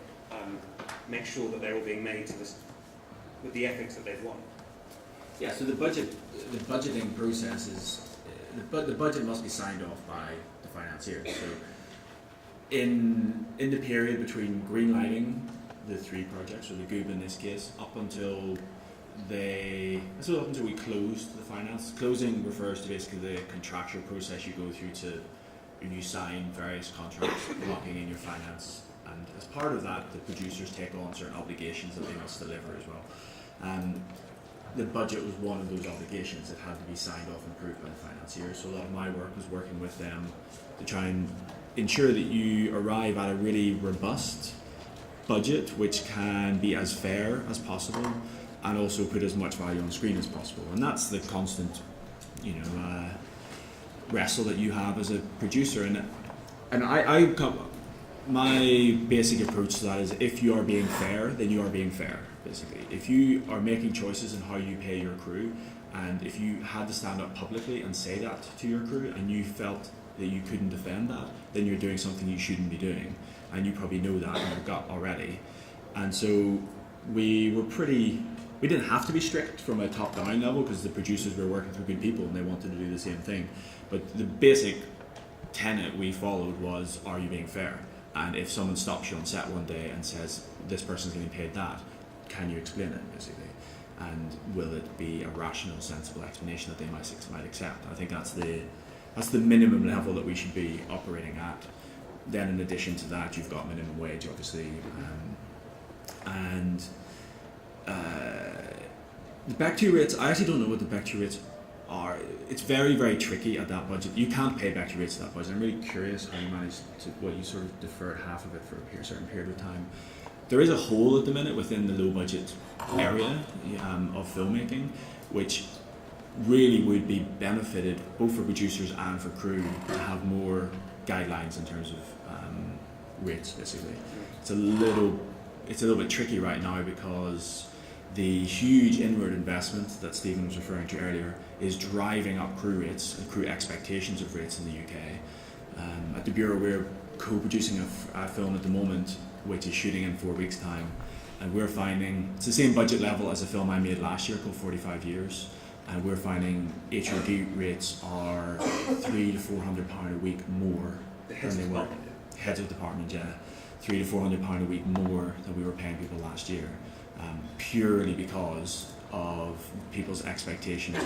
make sure that they're all being made to this with the ethics that they've won? Yeah. So the budgeting process is the budget must be signed off by the financiers. So in the period between greenlighting the 3 projects, or the Goob in this case, up until we closed the finance. Closing refers to basically the contractual process you go through when you sign various contracts, locking in your finance, and as part of that, the producers take on certain obligations that they must deliver as well. The budget was one of those obligations that had to be signed off and approved by the financiers. So a lot of my work was working with them to try and ensure that you arrive at a really robust budget which can be as fair as possible and also put as much value on screen as possible. And that's the constant, wrestle that you have as a producer. And my basic approach to that is, if you are being fair, then you are being fair, basically. If you are making choices in how you pay your crew, and if you had to stand up publicly and say that to your crew and you felt that you couldn't defend that, then you're doing something you shouldn't be doing. And you probably know that in your gut already. And so we didn't have to be strict from a top-down level because the producers were working for good people and they wanted to do the same thing. But the basic tenet we followed was, are you being fair? And if someone stops you on set one day and says, this person's getting paid that, can you explain it, basically? And will it be a rational, sensible explanation that they might accept? I think that's the minimum level that we should be operating at. Then in addition to that, you've got minimum wage, obviously. The Bectu rates, I actually don't know what the Bectu rates are. It's very, very tricky at that budget. You can't pay Bectu rates at that budget. I'm really curious how you managed to, you sort of deferred half of it for a certain period of time. There is a hole at the minute within the low budget area of filmmaking, which really would be benefited both for producers and for crew to have more guidelines in terms of rates, basically. It's a little bit tricky right now because the huge inward investment that Stephen was referring to earlier is driving up crew rates and crew expectations of rates in the UK. At the Bureau, we're co-producing a film at the moment which is shooting in 4 weeks' time, and we're finding it's the same budget level as a film I made last year called 45 Years, and we're finding HRD rates are £300 to £400 a week more than they were. Heads of department, yeah. £300 to £400 a week more than we were paying people last year, purely because of people's expectations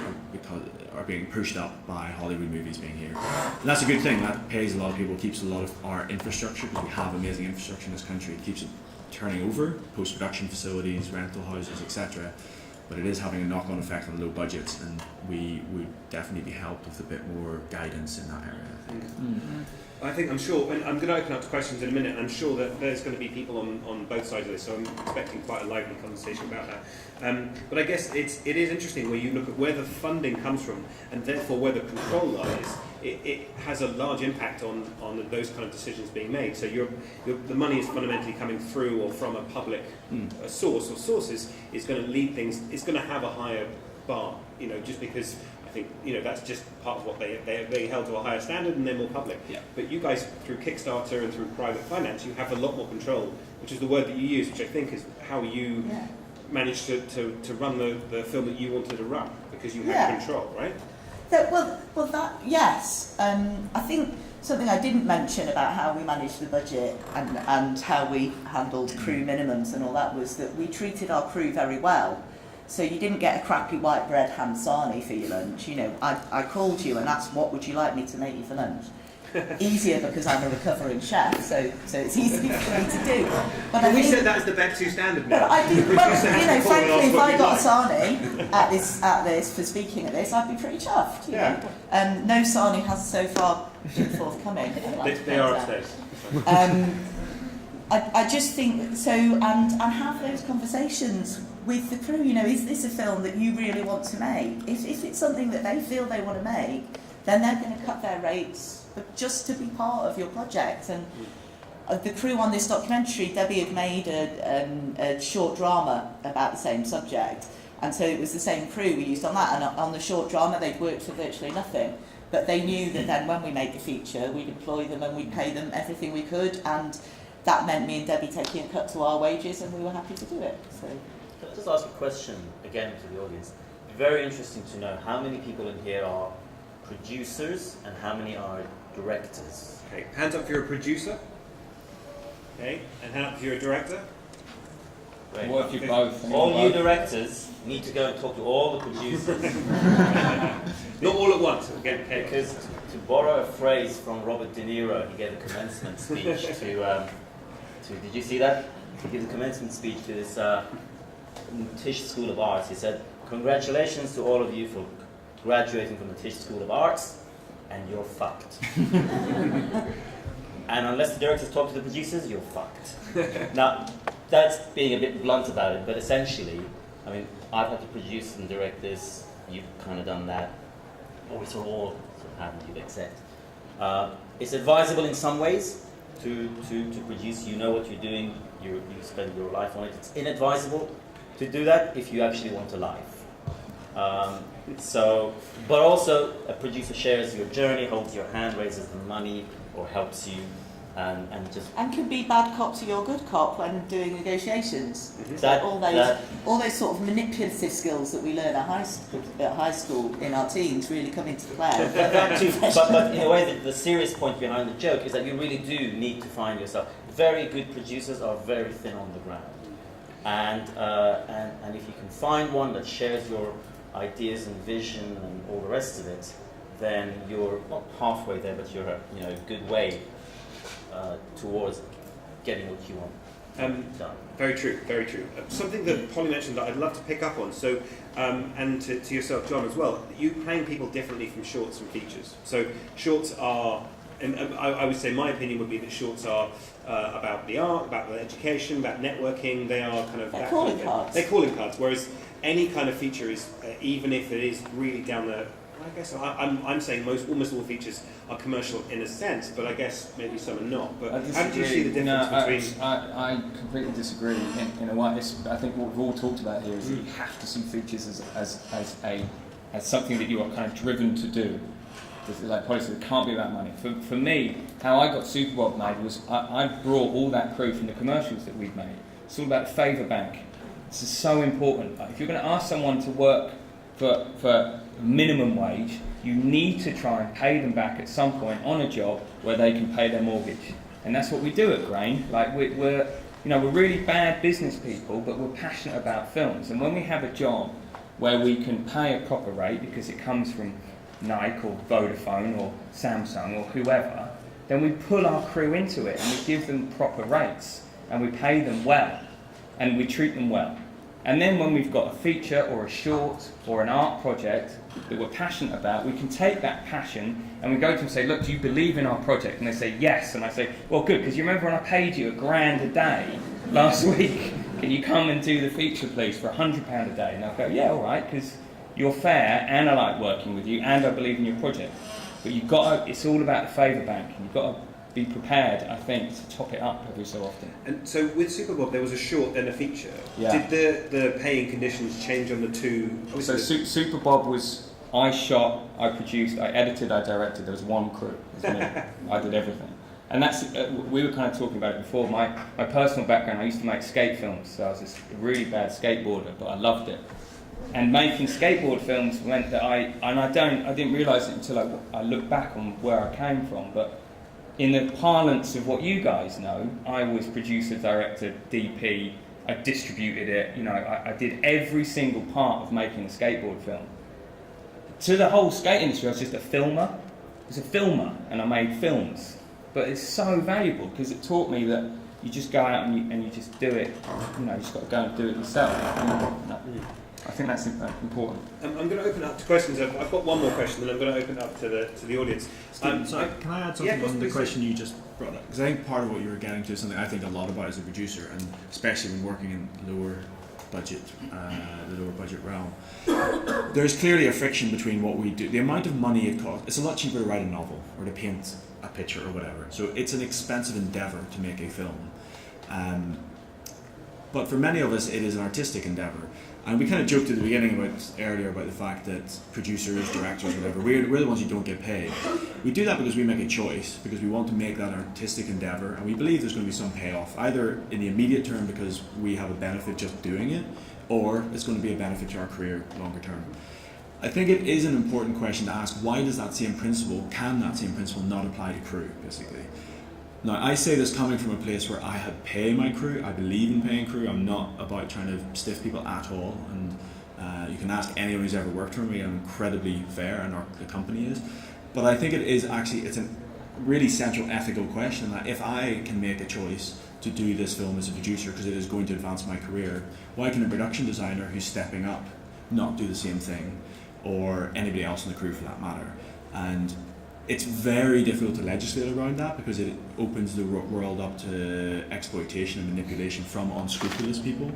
are being pushed up by Hollywood movies being here. And that's a good thing. That pays a lot of people, keeps a lot of our infrastructure, because we have amazing infrastructure in this country. It keeps it turning over, post-production facilities, rental houses, etc. But it is having a knock-on effect on low budgets, and we would definitely be helped with a bit more guidance in that area, I think. Mm-hmm. I'm sure, and I'm going to open up to questions in a minute. I'm sure that there's going to be people on both sides of this, so I'm expecting quite a lively conversation about that. But I guess it is interesting where you look at where the funding comes from, and therefore where the control lies. It has a large impact on those kind of decisions being made. So the money is fundamentally coming through or from a public source or sources. Is going to lead things. It's going to have a higher bar, just because. I think that's just part of what they held to a higher standard, and they're more public. Yeah. But you guys, through Kickstarter and through private finance, you have a lot more control, which is the word that you use, which I think is how you managed to run the film that you wanted to run, because you had control, right? Yes. I think something I didn't mention about how we managed the budget and how we handled crew minimums and all that was that we treated our crew very well. So you didn't get a crappy white bread ham sarnie for your lunch. You know, I called you and asked, what would you like me to make you for lunch? Easier because I'm a recovering chef, so it's easy for me to do. But we said that as the Bectu standard now. But I did, well, you know, frankly, if I got a sarnie at this for speaking at this, I'd be pretty chuffed. You know? No sarnie has so far been forthcoming. They are upstairs. I just think so, and have those conversations with the crew. You know, is this a film that you really want to make? If it's something that they feel they want to make, then they're going to cut their rates just to be part of your project. And the crew on this documentary, Debbie had made a short drama about the same subject, and so it was the same crew we used on that. And on the short drama, they'd worked for virtually nothing, but they knew that then when we made the feature, we'd employ them and we'd pay them everything we could, and that meant me and Debbie taking a cut to our wages, and we were happy to do it. So. Can I just ask a question again to the audience? Very interesting to know how many people in here are producers and how many are directors. Okay, hands up if you're a producer. Okay, and hand up if you're a director. Great. What if you both? All you directors need to go and talk to all the producers. Not all at once. Again, okay. Because to borrow a phrase from Robert De Niro, he gave a commencement speech to did you see that? He gave a commencement speech to this Tisch School of Arts. He said, "Congratulations to all of you for graduating from the Tisch School of Arts, and you're fucked." And unless the directors talk to the producers, you're fucked. Now, that's being a bit blunt about it, but essentially, I mean, I've had to produce and direct this, you've kind of done that, or we sort of all sort of haven't, you'd accept. It's advisable in some ways to produce, you know what you're doing, you spend your life on it. It's inadvisable to do that if you actually want a life. But also a producer shares your journey, holds your hand, raises the money, or helps you, and can be bad cop to your good cop when doing negotiations. Mm-hmm. All those sort of manipulative skills that we learn at high school in our teens really come into play. but in a way, the serious point behind the joke is that you really do need to find yourself. Very good producers are very thin on the ground, and if you can find one that shares your ideas and vision and all the rest of it, then you're not halfway there, but you're a good way towards getting what you want done. Very true, very true. Something that Polly mentioned that I'd love to pick up on, so, and to yourself, John, as well, you playing people differently from shorts and features. So shorts are, and I would say my opinion would be that shorts are about the art, about the education, about networking. They are kind of... They're calling cards. They're calling cards, whereas any kind of feature is, even if it is really down the... I guess I'm saying almost all features are commercial in a sense, but I guess maybe some are not. But how did you see the difference between... I completely disagree in a way. I think what we've all talked about here is that you have to see features as something that you are kind of driven to do. Like Polly said, it can't be about money. For me, how I got Superbob made was I brought all that crew from the commercials that we've made. It's all about the favour bank. This is so important. If you're going to ask someone to work for minimum wage, you need to try and pay them back at some point on a job where they can pay their mortgage. And that's what we do at Grain. Like we're really bad business people, but we're passionate about films. And when we have a job where we can pay a proper rate because it comes from Nike or Vodafone or Samsung or whoever, then we pull our crew into it and we give them proper rates and we pay them well and we treat them well. And then when we've got a feature or a short or an art project that we're passionate about, we can take that passion and we go to them and say, look, do you believe in our project? And they say, yes. And I say, well, good, because you remember when I paid you $1,000 a day last week? Can you come and do the feature, please, for £100 a day? And they'll go, yeah, all right, because you're fair and I like working with you and I believe in your project. But it's all about the favour bank, and you've got to be prepared, I think, to top it up every so often. And so with Superbob, there was a short and a feature. Yeah. Did the paying conditions change on the two? So Superbob was, I shot, I produced, I edited, I directed. There was one crew. It was me. I did everything. And that's, we were kind of talking about it before. My personal background, I used to make skate films. So I was a really bad skateboarder, but I loved it. And making skateboard films meant that I didn't realise it until I looked back on where I came from, but in the parlance of what you guys know, I was producer, director, DP, I distributed it, you know, I did every single part of making a skateboard film. To the whole skate industry, I was just a filmer. I was a filmer, and I made films. But it's so valuable because it taught me that you just go out and you just do it. You know, you just got to go and do it yourself. I think that's important. I'm going to open it up to questions. I've got one more question, and I'm going to open it up to the audience. Sorry, can I add something on the question you just brought up? Because I think part of what you were getting to is something I think a lot about as a producer, and especially when working in the lower budget realm. There's clearly a friction between what we do, the amount of money it costs. It's a lot cheaper to write a novel or to paint a picture or whatever. So it's an expensive endeavour to make a film. But for many of us, it is an artistic endeavour. And we kind of joked at the beginning earlier about the fact that producers, directors, whatever, we're the ones who don't get paid. We do that because we make a choice, because we want to make that artistic endeavour, and we believe there's going to be some payoff, either in the immediate term because we have a benefit just doing it, or it's going to be a benefit to our career longer term. I think it is an important question to ask, why does that same principle, can that same principle not apply to crew, basically? Now, I say this coming from a place where I have pay my crew. I believe in paying crew. I'm not about trying to stiff people at all. And you can ask anyone who's ever worked for me. I'm incredibly fair, and the company is. But I think it's a really central ethical question that if I can make a choice to do this film as a producer because it is going to advance my career, why can a production designer who's stepping up not do the same thing, or anybody else in the crew for that matter? And it's very difficult to legislate around that because it opens the world up to exploitation and manipulation from unscrupulous people.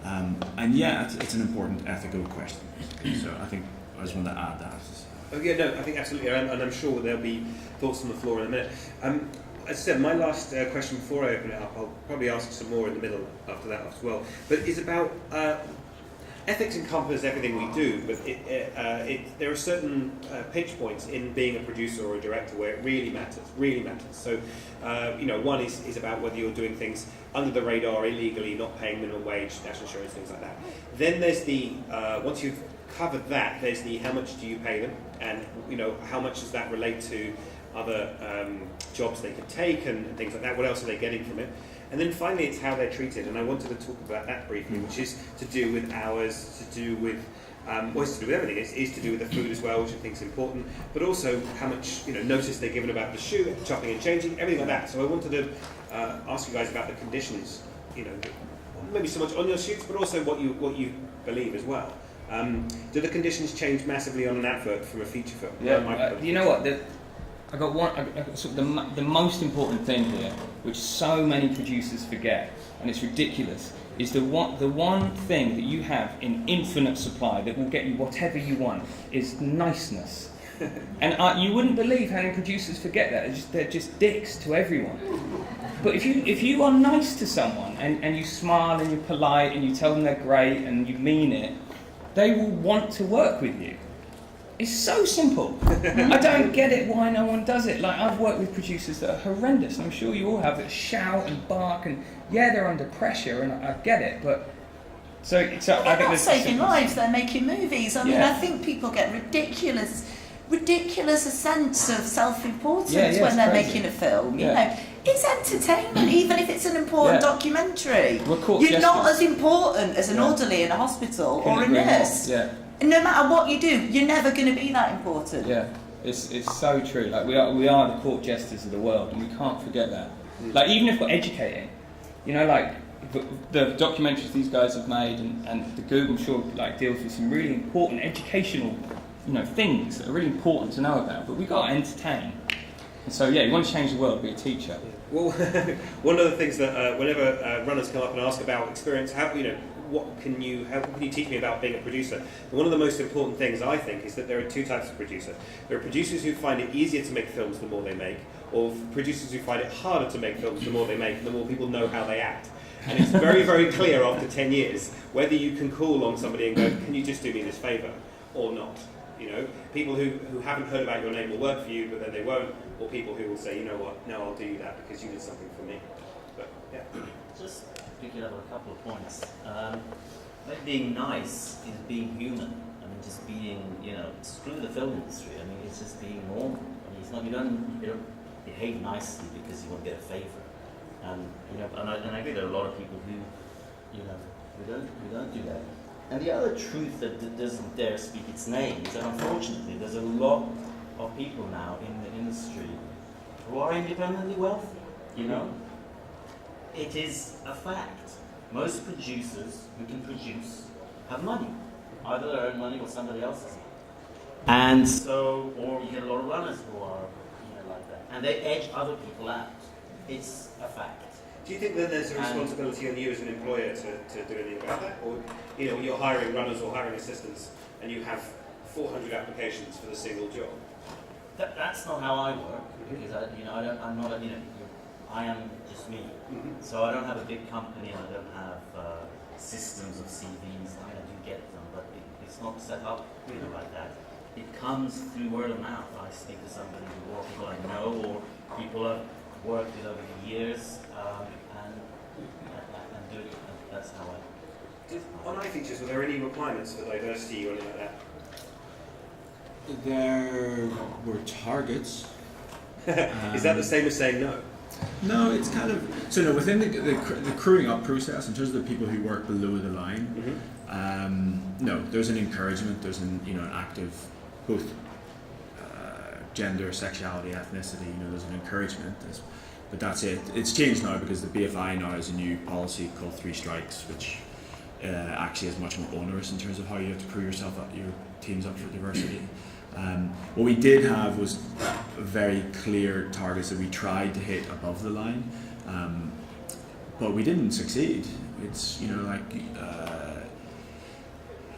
And yet, it's an important ethical question. So I think I just want to add that. Oh yeah, no, I think absolutely, and I'm sure there'll be thoughts on the floor in a minute. As I said, my last question before I open it up, I'll probably ask some more in the middle after that as well, but it's about ethics encompasses everything we do, but there are certain pinch points in being a producer or a director where it really matters. So, one is about whether you're doing things under the radar, illegally, not paying minimum wage, national insurance, things like that. Then there's the, once you've covered that, there's the how much do you pay them, and how much does that relate to other jobs they could take and things like that. What else are they getting from it? And then finally, it's how they're treated, and I wanted to talk about that briefly, which is to do with hours, to do with, it's to do with everything. It's to do with the food as well, which I think is important, but also how much notice they're given about the shoot, chopping and changing, everything like that. So I wanted to ask you guys about the conditions, maybe so much on your shoots, but also what you believe as well. Do the conditions change massively on an advert from a feature film? Yeah, you know what? I got sort of the most important thing here, which so many producers forget, and it's ridiculous, is the one thing that you have in infinite supply that will get you whatever you want is niceness. And you wouldn't believe how many producers forget that. They're just dicks to everyone. But if you are nice to someone and you smile and you're polite and you tell them they're great and you mean it, they will want to work with you. It's so simple. I don't get it why no one does it. Like, I've worked with producers that are horrendous, and I'm sure you all have, that shout and bark, and yeah, they're under pressure, and I get it, but so they're I think not saving lives, they're making movies. I mean, I think people get ridiculous a sense of self-importance when they're making a film. You know, it's entertainment, even if it's an important documentary. You're not as important as an orderly in a hospital or a nurse. And no matter what you do, you're never going to be that important. Yeah, it's so true. Like we are the court jesters of the world, and we can't forget that. Like, even if we're educating, like the documentaries these guys have made, and the Google, I'm sure, deals with some really important educational, things that are really important to know about. But we got to entertain. And so you want to change the world, be a teacher. Well, one of the things that whenever runners come up and ask about experience, how can you teach me about being a producer? And one of the most important things, I think, is that there are two types of producer. There are producers who find it easier to make films the more they make, or producers who find it harder to make films the more they make, the more people know how they act. And it's very, very clear after 10 years whether you can call on somebody and go, can you just do me this favour, or not? People who haven't heard about your name will work for you, but then they won't, or people who will say, you know what, no, I'll do that because you did something for me. But, yeah. Just picking up on a couple of points. Being nice is being human. I mean, just being, screw the film industry. I mean, it's just being normal. I mean, it's not, you don't behave nicely because you want to get a favour. And I agree there are a lot of people who You know, we don't do that. And the other truth that doesn't dare speak its name is that unfortunately there's a lot of people now in the industry who are independently wealthy. You know, it is a fact. Most producers who can produce have money, either their own money or somebody else's. And so, or you get a lot of runners who are, like that, and they edge other people out. It's a fact. Do you think that there's a responsibility on you as an employer to do anything about that? Or, when you're hiring runners or hiring assistants and you have 400 applications for the single job? That's not how I work, because I am just me. So I don't have a big company and I don't have systems of CVs. I do get them, but it's not set up like that. It comes through word of mouth. I speak to somebody or people I know or people I've worked with over the years and do it. That's how I. On iFeatures, were there any requirements for diversity or anything like that? There were targets. Is that the same as saying no? No, it's kind of no. Within the crewing up process, in terms of the people who work below the line, no, there's an encouragement. There's an active both gender, sexuality, ethnicity. There's an encouragement. But that's it. It's changed now because the BFI now has a new policy called 3 strikes, which actually is much more onerous in terms of how you have to crew your teams up for diversity. What we did have was very clear targets that we tried to hit above the line, but we didn't succeed. It's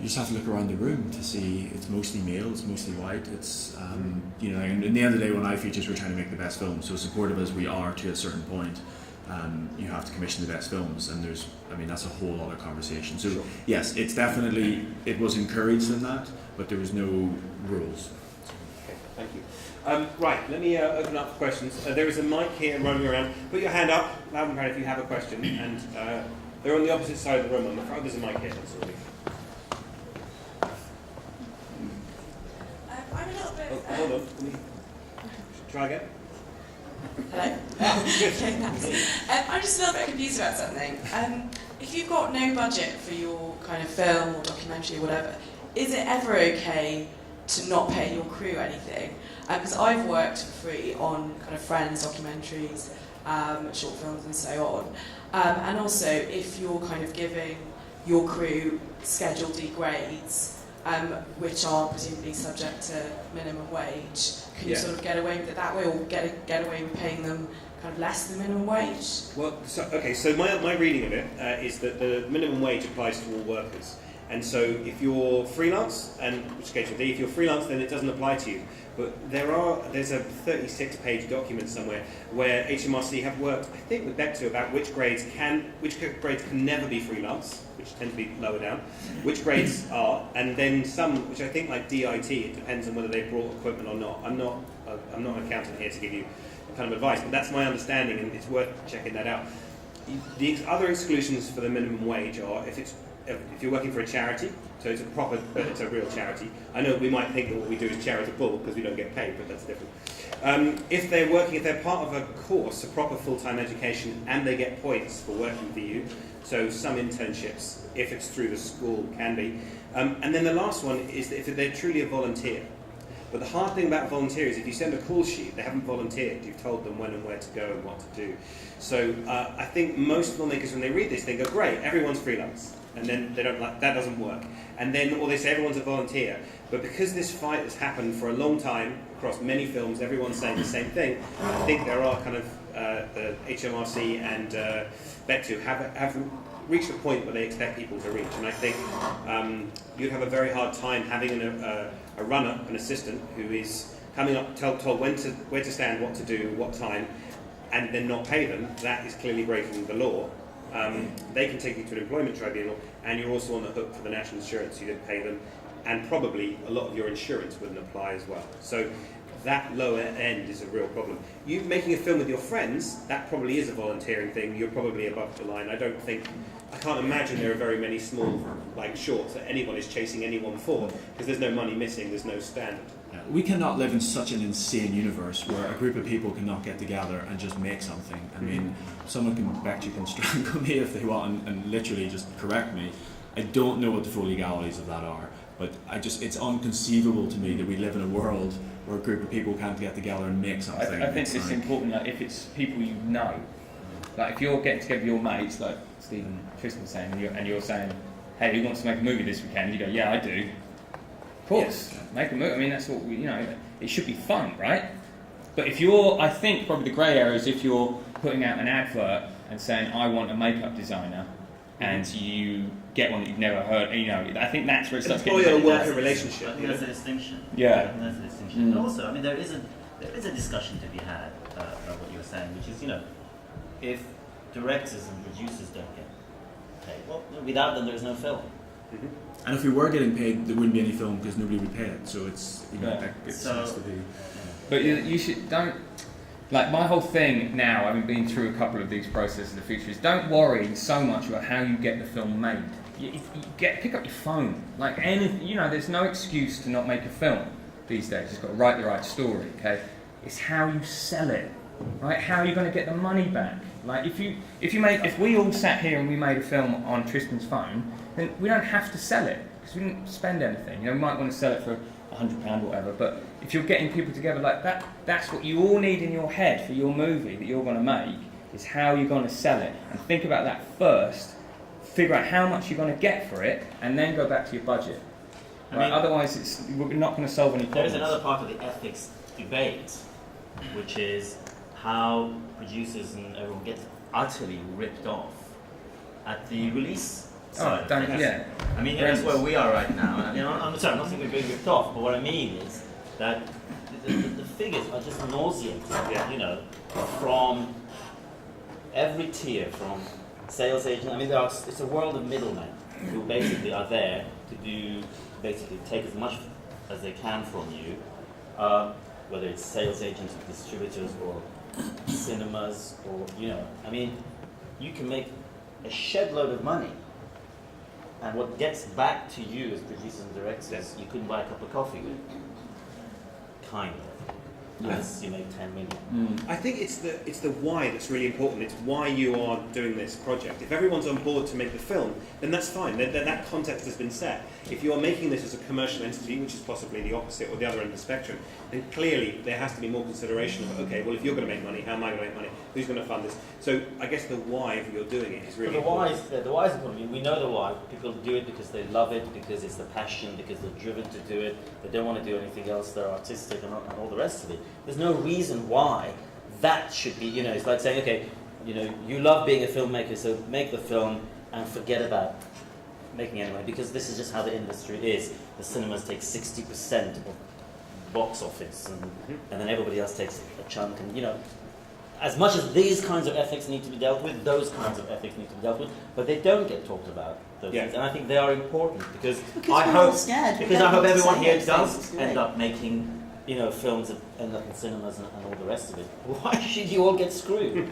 you just have to look around the room to see it's mostly male, it's mostly white. It's and in the end of the day, when iFeatures, we're trying to make the best films. So supportive as we are to a certain point, you have to commission the best films, and that's a whole other conversation. So sure. Yes, it was encouraged in that, but there was no rules. Okay, thank you. Right, let me open up for questions. There is a mic here running around. Put your hand up, loud and proud, if you have a question. And they're on the opposite side of the room. I'm afraid there's a mic here. Sorry. I'm a little bit. Hold on. Let me try again. Hello? Okay, thanks. I'm just a little bit confused about something. If you've got no budget for your kind of film or documentary or whatever, is it ever okay to not pay your crew anything? Because I've worked for free on kind of Friends documentaries, short films and so on. And also, if you're kind of giving your crew Schedule D grades, which are presumably subject to minimum wage, can you sort of get away with it that way, or get away with paying them kind of less than minimum wage? Well, so my reading of it is that the minimum wage applies to all workers. And so if you're freelance, and Schedule D, if you're freelance, then it doesn't apply to you. But there's a 36-page document somewhere where HMRC have worked, I think, with Bectu about which grades can never be freelance, which tend to be lower down, which grades are, and then some, which I think like DIT, it depends on whether they brought equipment or not. I'm not an accountant here to give you kind of advice, but that's my understanding, and it's worth checking that out. The other exclusions for the minimum wage are if you're working for a charity, so it's a real charity. I know we might think that what we do is charitable because we don't get paid, but that's different. If they're part of a course, a proper full-time education, and they get points for working for you, so some internships, if it's through the school, can be. And then the last one is that if they're truly a volunteer. But the hard thing about volunteers, if you send a call sheet, they haven't volunteered. You've told them when and where to go and what to do. So I think most filmmakers, when they read this, they go, great, everyone's freelance. And then they don't that doesn't work. And then, or they say everyone's a volunteer. But because this fight has happened for a long time across many films, everyone's saying the same thing. I think there are kind of the HMRC and Bectu have reached a point where they expect people to reach. And I think you'd have a very hard time having a runner, an assistant, who is coming up, told where to stand, what to do, what time, and then not pay them. That is clearly breaking the law. They can take you to an employment tribunal, and you're also on the hook for the national insurance. You didn't pay them, and probably a lot of your insurance wouldn't apply as well. So that lower end is a real problem. You making a film with your friends, that probably is a volunteering thing. You're probably above the line. I can't imagine there are very many small shorts that anyone is chasing anyone for, because there's no money missing, there's no standard. We cannot live in such an insane universe where a group of people cannot get together and just make something. I mean, Bectu can strangle me if they want and literally just correct me. I don't know what the full legalities of that are, but it's unconceivable to me that we live in a world where a group of people can't get together and make something. I think it's important, like, if it's people you know, like if you're getting together with your mates, like Stephen Tristan was saying, and you're saying, hey, who wants to make a movie this weekend? You go, yeah, I do. Of course, make a movie. I mean, that's what it should be fun, right? But if I think probably the grey area is if you're putting out an advert and saying, I want a makeup designer, and you get one that you've never heard, I think that's where it starts getting... Employer-worker relationship. I think that's a distinction. Yeah. I think that's a distinction. And also, I mean, there is a discussion to be had about what you were saying, which is, if directors and producers don't get paid, well, without them, there's no film. Mm-hmm. And if we were getting paid, there wouldn't be any film because nobody would pay it. So it's has to be. But you don't. Like my whole thing now, having been through a couple of these processes in the future, is don't worry so much about how you get the film made. Pick up your phone. Like there's no excuse to not make a film these days. You've got to write the right story. Okay, it's how you sell it. Right? How are you going to get the money back? Like if we all sat here and we made a film on Tristan's phone, then we don't have to sell it because we didn't spend anything. We might want to sell it for £100 or whatever. But if you're getting people together like that, that's what you all need in your head for your movie that you're going to make. Is how you're going to sell it, and think about that first. Figure out how much you're going to get for it, and then go back to your budget. Right? Otherwise, we're not going to solve any problems. There is another part of the ethics debate, which is how producers and everyone gets utterly ripped off at the release side. I mean, that's where we are right now. And, I'm sorry, I'm not saying we're being ripped off, but what I mean is that the figures are just nauseating, from every tier, from sales agent. I mean, it's a world of middlemen who basically are there to take as much as they can from you, whether it's sales agents or distributors or cinemas or, I mean, you can make a shed load of money, and what gets back to you as producers and directors, you couldn't buy a cup of coffee with. Kind of. Unless you make 10 million. I think it's the why that's really important. It's why you are doing this project. If everyone's on board to make the film, then that's fine. That context has been set. If you are making this as a commercial entity, which is possibly the opposite or the other end of the spectrum, then clearly there has to be more consideration of, okay, well, if you're going to make money, how am I going to make money? Who's going to fund this? So I guess the why of you're doing it is really important. The why is important. We know the why. People do it because they love it, because it's the passion, because they're driven to do it. They don't want to do anything else. They're artistic and all the rest of it. There's no reason why that should be, it's like saying, okay, you love being a filmmaker, so make the film and forget about making it anyway, because this is just how the industry is. The cinemas take 60% of box office, and then everybody else takes a chunk, and as much as these kinds of ethics need to be dealt with, those kinds of ethics need to be dealt with, but they don't get talked about, those things, and I think they are important, because I hope everyone here does end up making films that end up in cinemas and all the rest of it. Why should you all get screwed?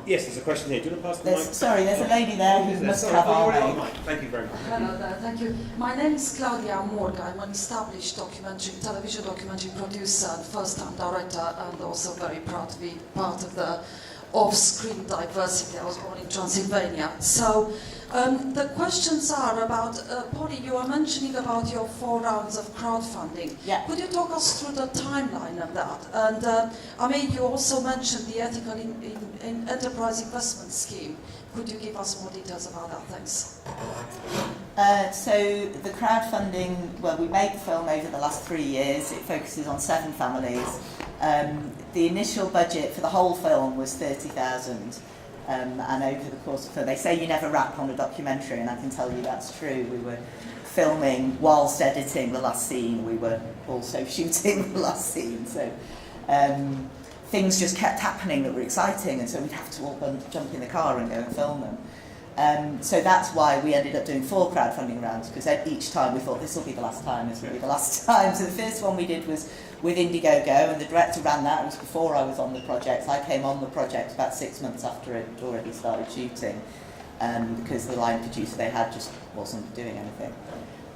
Yes, there's a question here. Do you want to pass the mic? Sorry, there's a lady there who must have our mic. Thank you very much. Hello there, thank you. My name is Claudia Morga. I'm an established television documentary producer and first-time director, and also very proud to be part of the off-screen diversity. I was born in Transylvania. So the questions are about, Polly, you were mentioning about your 4 rounds of crowdfunding. Yeah. Could you talk us through the timeline of that? And you also mentioned the ethical enterprise investment scheme. Could you give us more details about that? Thanks. So the crowdfunding, well, we made the film over the last 3 years. It focuses on 7 families. The initial budget for the whole film was 30,000. And over the course of they say you never wrap on a documentary, and I can tell you that's true. We were filming whilst editing the last scene. We were also shooting the last scene. So things just kept happening that were exciting, and so we'd have to all jump in the car and go and film them. So that's why we ended up doing 4 crowdfunding rounds, because each time we thought this will be the last time, this will be the last time. So the first one we did was with Indiegogo, and the director ran that. It was before I was on the project. I came on the project about 6 months after it had already started shooting, because the line producer they had just wasn't doing anything.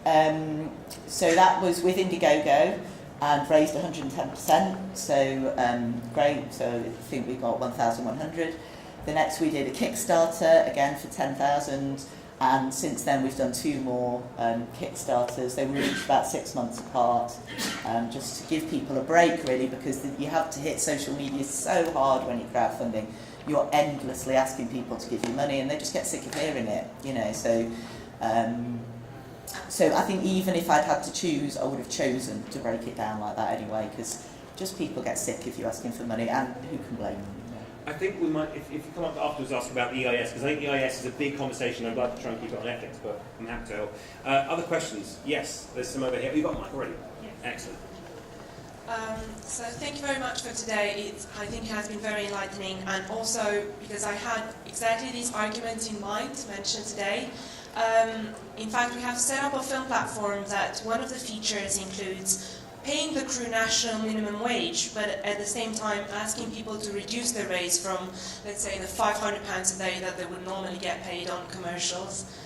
So that was with Indiegogo and raised 110%, so great, so I think we got 1,100. The next we did a Kickstarter, again for 10,000, and since then we've done 2 more Kickstarters. They were each about 6 months apart, just to give people a break really, because you have to hit social media so hard when you're crowdfunding. You're endlessly asking people to give you money and they just get sick of hearing it, you know, so I think even if I'd had to choose, I would have chosen to break it down like that anyway, because just people get sick if you're asking for money, and who can blame them? I think we might, if you come up afterwards, ask about the EIS, because I think EIS is a big conversation. I'm glad to try and keep it on ethics, but I'm happy to help. Other questions? Yes, there's some over here. You've got a mic already? Yes. Excellent. So thank you very much for today. I think it has been very enlightening, and also because I had exactly these arguments in mind to mention today. In fact, we have set up a film platform that one of the features includes paying the crew national minimum wage, but at the same time asking people to reduce their rates from, let's say, the £500 a day that they would normally get paid on commercials,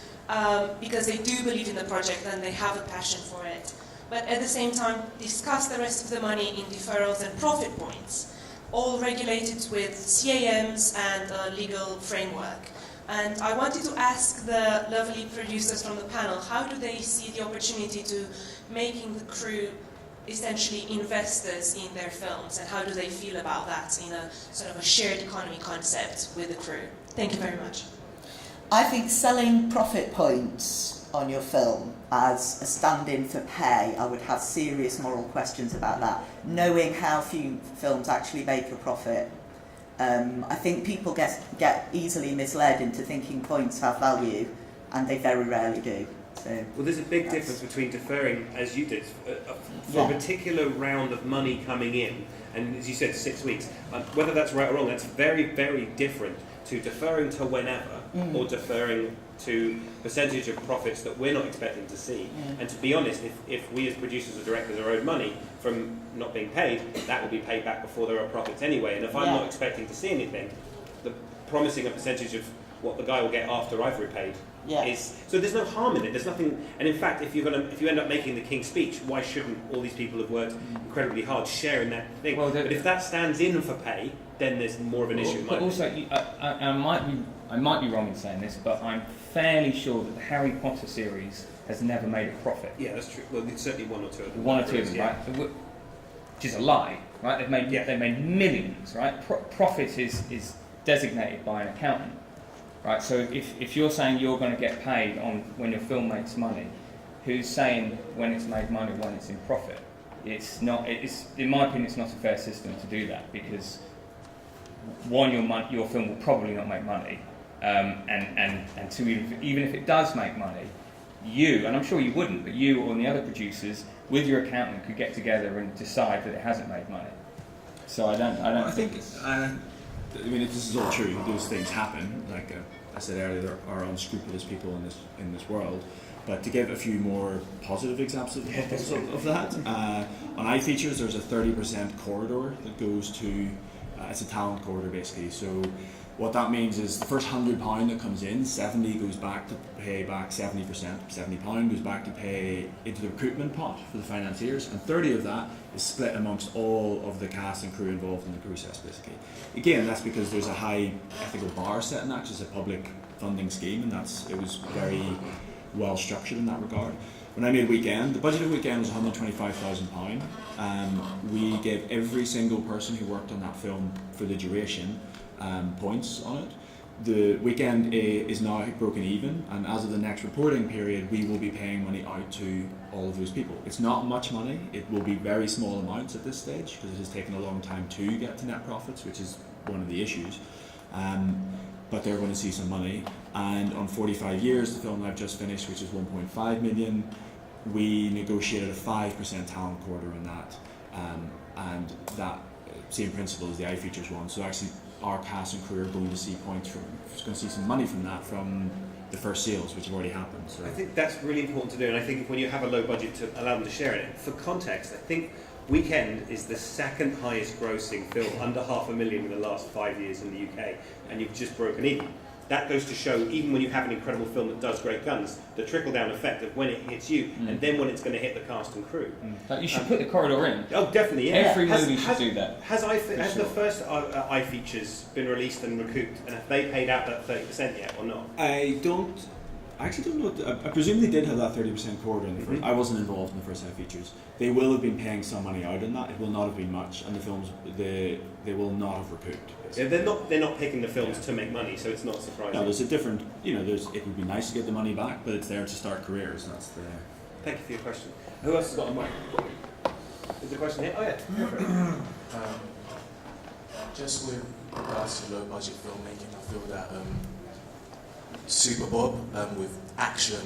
because they do believe in the project and they have a passion for it. But at the same time, discuss the rest of the money in deferrals and profit points, all regulated with CAMs and a legal framework. And I wanted to ask the lovely producers from the panel, how do they see the opportunity to making the crew essentially investors in their films, and how do they feel about that in a sort of a shared economy concept with the crew? Thank you very much. I think selling profit points on your film as a stand-in for pay, I would have serious moral questions about that, knowing how few films actually make a profit. I think people get easily misled into thinking points have value, and they very rarely do. So, well, there's a big difference between deferring, as you did, for a particular round of money coming in, and as you said, 6 weeks. Whether that's right or wrong, that's very, very different to deferring to whenever, or deferring to percentage of profits that we're not expecting to see. And to be honest, if we as producers or directors are owed money from not being paid, that will be paid back before there are profits anyway. And if I'm not expecting to see anything, promising a percentage of what the guy will get after I've repaid is, so there's no harm in it. There's nothing, and in fact, if you end up making the King's Speech, why shouldn't all these people who've worked incredibly hard share in that thing? Well, but if that stands in for pay, then there's more of an issue. But also, I might be wrong in saying this, but I'm fairly sure that the Harry Potter series has never made a profit. Yeah, that's true. Well, it's certainly one or two of them. One or two of them, right? Which is a lie, right? They've made millions, right? Profit is designated by an accountant, right? So if you're saying you're going to get paid on when your film makes money, who's saying when it's made money, when it's in profit? It's not. It's, in my opinion, it's not a fair system to do that, because one, your film will probably not make money, and two, even if it does make money, you, and I'm sure you wouldn't, but you or the other producers with your accountant could get together and decide that it hasn't made money. So I think this is all true. Those things happen. Like I said earlier, there are unscrupulous people in this world. But to give a few more positive examples of that, on iFeatures there's a 30% corridor that goes to, it's a talent corridor basically. So what that means is the first £100 that comes in, 70 goes back to pay back 70%, £70 goes back to pay into the recruitment pot for the financiers, and 30 of that is split amongst all of the cast and crew involved in the process basically. Again, that's because there's a high ethical bar set in that, because it's a public funding scheme, and it was very well structured in that regard. When I made Weekend, the budget of Weekend was £125,000. We gave every single person who worked on that film for the duration points on it. The Weekend is now broken even, and as of the next reporting period, we will be paying money out to all of those people. It's not much money. It will be very small amounts at this stage, because it has taken a long time to get to net profits, which is one of the issues. But they're going to see some money. And on 45 years, the film I've just finished, which is 1.5 million, we negotiated a 5% talent quarter on that, and that same principle as the iFeatures one. So actually, our cast and crew are going to see some money from that, from the first sales, which have already happened. So I think that's really important to do, and I think when you have a low budget, to allow them to share it. For context, I think Weekend is the second highest grossing film, under £500,000 in the last 5 years in the UK, and you've just broken even. that goes to show, even when you have an incredible film that does great guns, the trickle-down effect of when it hits you, and then when it's going to hit the cast and crew. Like you should put the corridor in. Oh, definitely, yeah. Every movie should do that. Has the first iFeatures been released and recouped, and have they paid out that 30% yet, or not? I actually don't know. I presume they did have that 30% corridor in the first. I wasn't involved in the first iFeatures. They will have been paying some money out in that. It will not have been much, and the films they will not have recouped. Yeah, they're not picking the films to make money, so it's not surprising. No, there's a different. It would be nice to get the money back, but it's there to start careers. That's the. Thank you for your question. Who else has got a mic? Is the question here? Oh yeah. Go for it. Just with regards to low budget filmmaking, I feel that Super Bob with action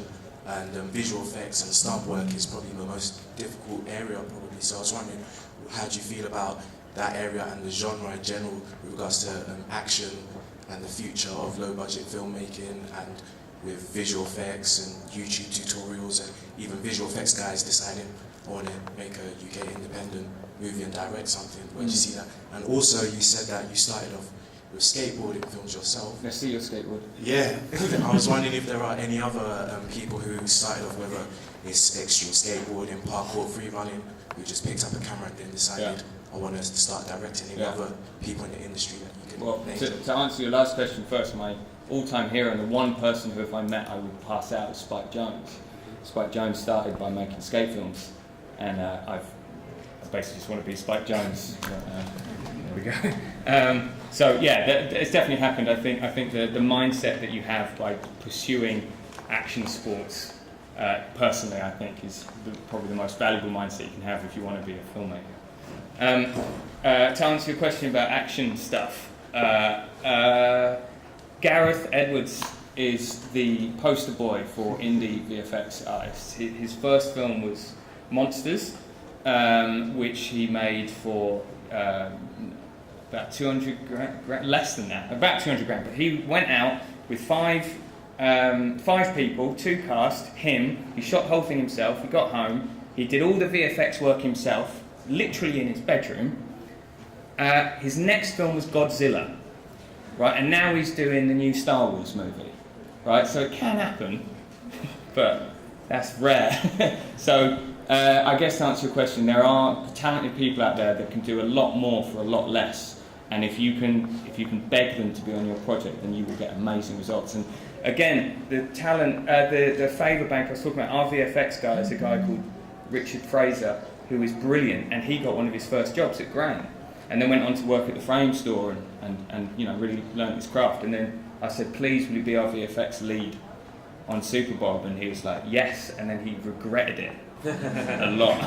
and visual effects and stunt work is probably the most difficult area probably. So I was wondering, how do you feel about that area and the genre in general with regards to action and the future of low budget filmmaking, and with visual effects and YouTube tutorials and even visual effects guys deciding I want to make a UK independent movie and direct something. Where do you see that? And also you said that you started off with skateboarding films yourself. Let's see your skateboard. Yeah, I was wondering if there are any other people who started off, whether it's extreme skateboarding, parkour, free running, who just picked up a camera and then decided I want to start directing any other people in the industry that you can name. To answer your last question first, my all-time hero and the one person who if I met I would pass out is Spike Jonze. Spike Jonze started by making skate films, and I basically just want to be Spike Jonze. There we go. So yeah, it's definitely happened. I think the mindset that you have by pursuing action sports, personally, I think is probably the most valuable mindset you can have if you want to be a filmmaker. To answer your question about action stuff, Gareth Edwards is the poster boy for indie VFX artists. His first film was Monsters, which he made for about 200 grand, less than that, about 200 grand. But he went out with five people, 2 cast, him. He shot the whole thing himself. He got home. He did all the VFX work himself, literally in his bedroom. His next film was Godzilla, right? And now he's doing the new Star Wars movie, right? So it can happen, but that's rare. So I guess to answer your question, there are talented people out there that can do a lot more for a lot less. And if you can beg them to be on your project, then you will get amazing results. And again, the talent, the favour bank I was talking about, our VFX guy is a guy called Richard Fraser, who is brilliant, and he got one of his first jobs at Grain, and then went on to work at the Frame store and really learned his craft. And then I said, please, will you be our VFX lead on Super Bob? And he was like, yes, and then he regretted it a lot.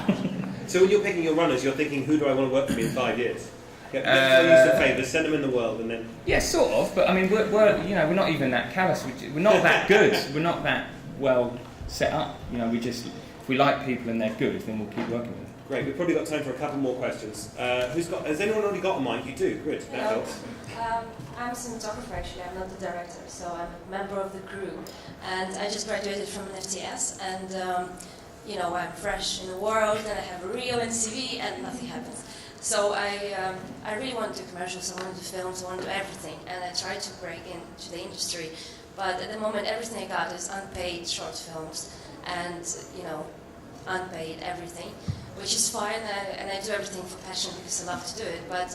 So when you're picking your runners, you're thinking, who do I want to work for me in 5 years? Use the favours, send them in the world, and then. Yeah, sort of. But I mean, we're not even that callous. We're not that good. We're not that well set up. If we like people and they're good, then we'll keep working with them. Great. We've probably got time for a couple more questions. Has anyone already got a mic? You do. Good. That helps. I'm a cinematographer actually. I'm not the director, so I'm a member of the crew, and I just graduated from an FTS, and I'm fresh in the world, and I have a reel and CV, and nothing happens. So I really want to do commercials, I want to do films, I want to do everything, and I tried to break into the industry, but at the moment everything I got is unpaid short films, and unpaid everything, which is fine, and I do everything for passion because I love to do it, but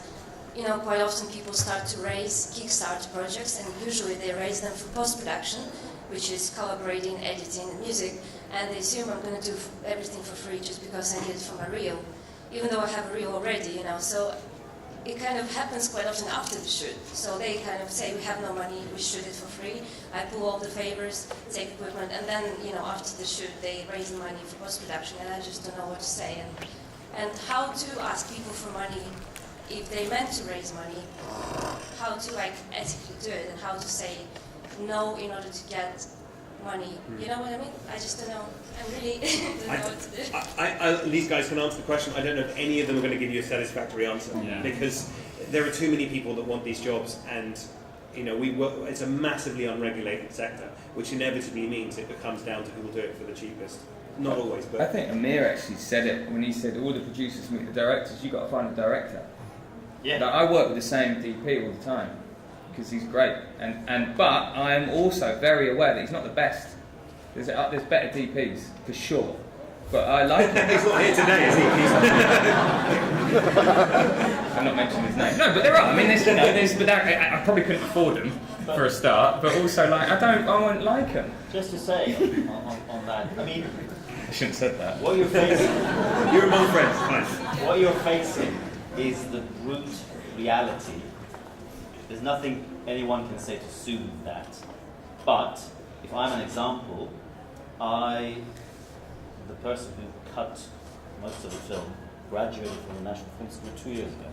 quite often people start to raise Kickstarter projects, and usually they raise them for post-production, which is collaborating, editing, and music, and they assume I'm going to do everything for free just because I need it for my reel, even though I have a reel already, so it kind of happens quite often after the shoot. So they kind of say, we have no money, we shoot it for free. I pull all the favors, take equipment, and then, after the shoot, they raise the money for post-production, and I just don't know what to say. And how to ask people for money if they meant to raise money, how to ethically do it, and how to say no in order to get money. You know what I mean? I just don't know. I really don't know what to do. These guys can answer the question. I don't know if any of them are going to give you a satisfactory answer, because there are too many people that want these jobs, and it's a massively unregulated sector, which inevitably means it becomes down to who will do it for the cheapest. Not always, but I think Amir actually said it when he said all the producers meet the directors. You've got to find a director. Yeah. I work with the same DP all the time because he's great. But I'm also very aware that he's not the best. There's better DPs for sure. But I like him. He's not here today, is he? I'm not mentioning his name. No, but there are. I mean, I probably couldn't afford them for a start. But also, like, I won't like them. Just to say on that, I mean, I shouldn't have said that. what you're facing, You're among friends, fine. what you're facing is the brute reality. There's nothing anyone can say to soothe that. But if I'm an example, the person who cut most of the film, graduated from the National Film School 2 years ago.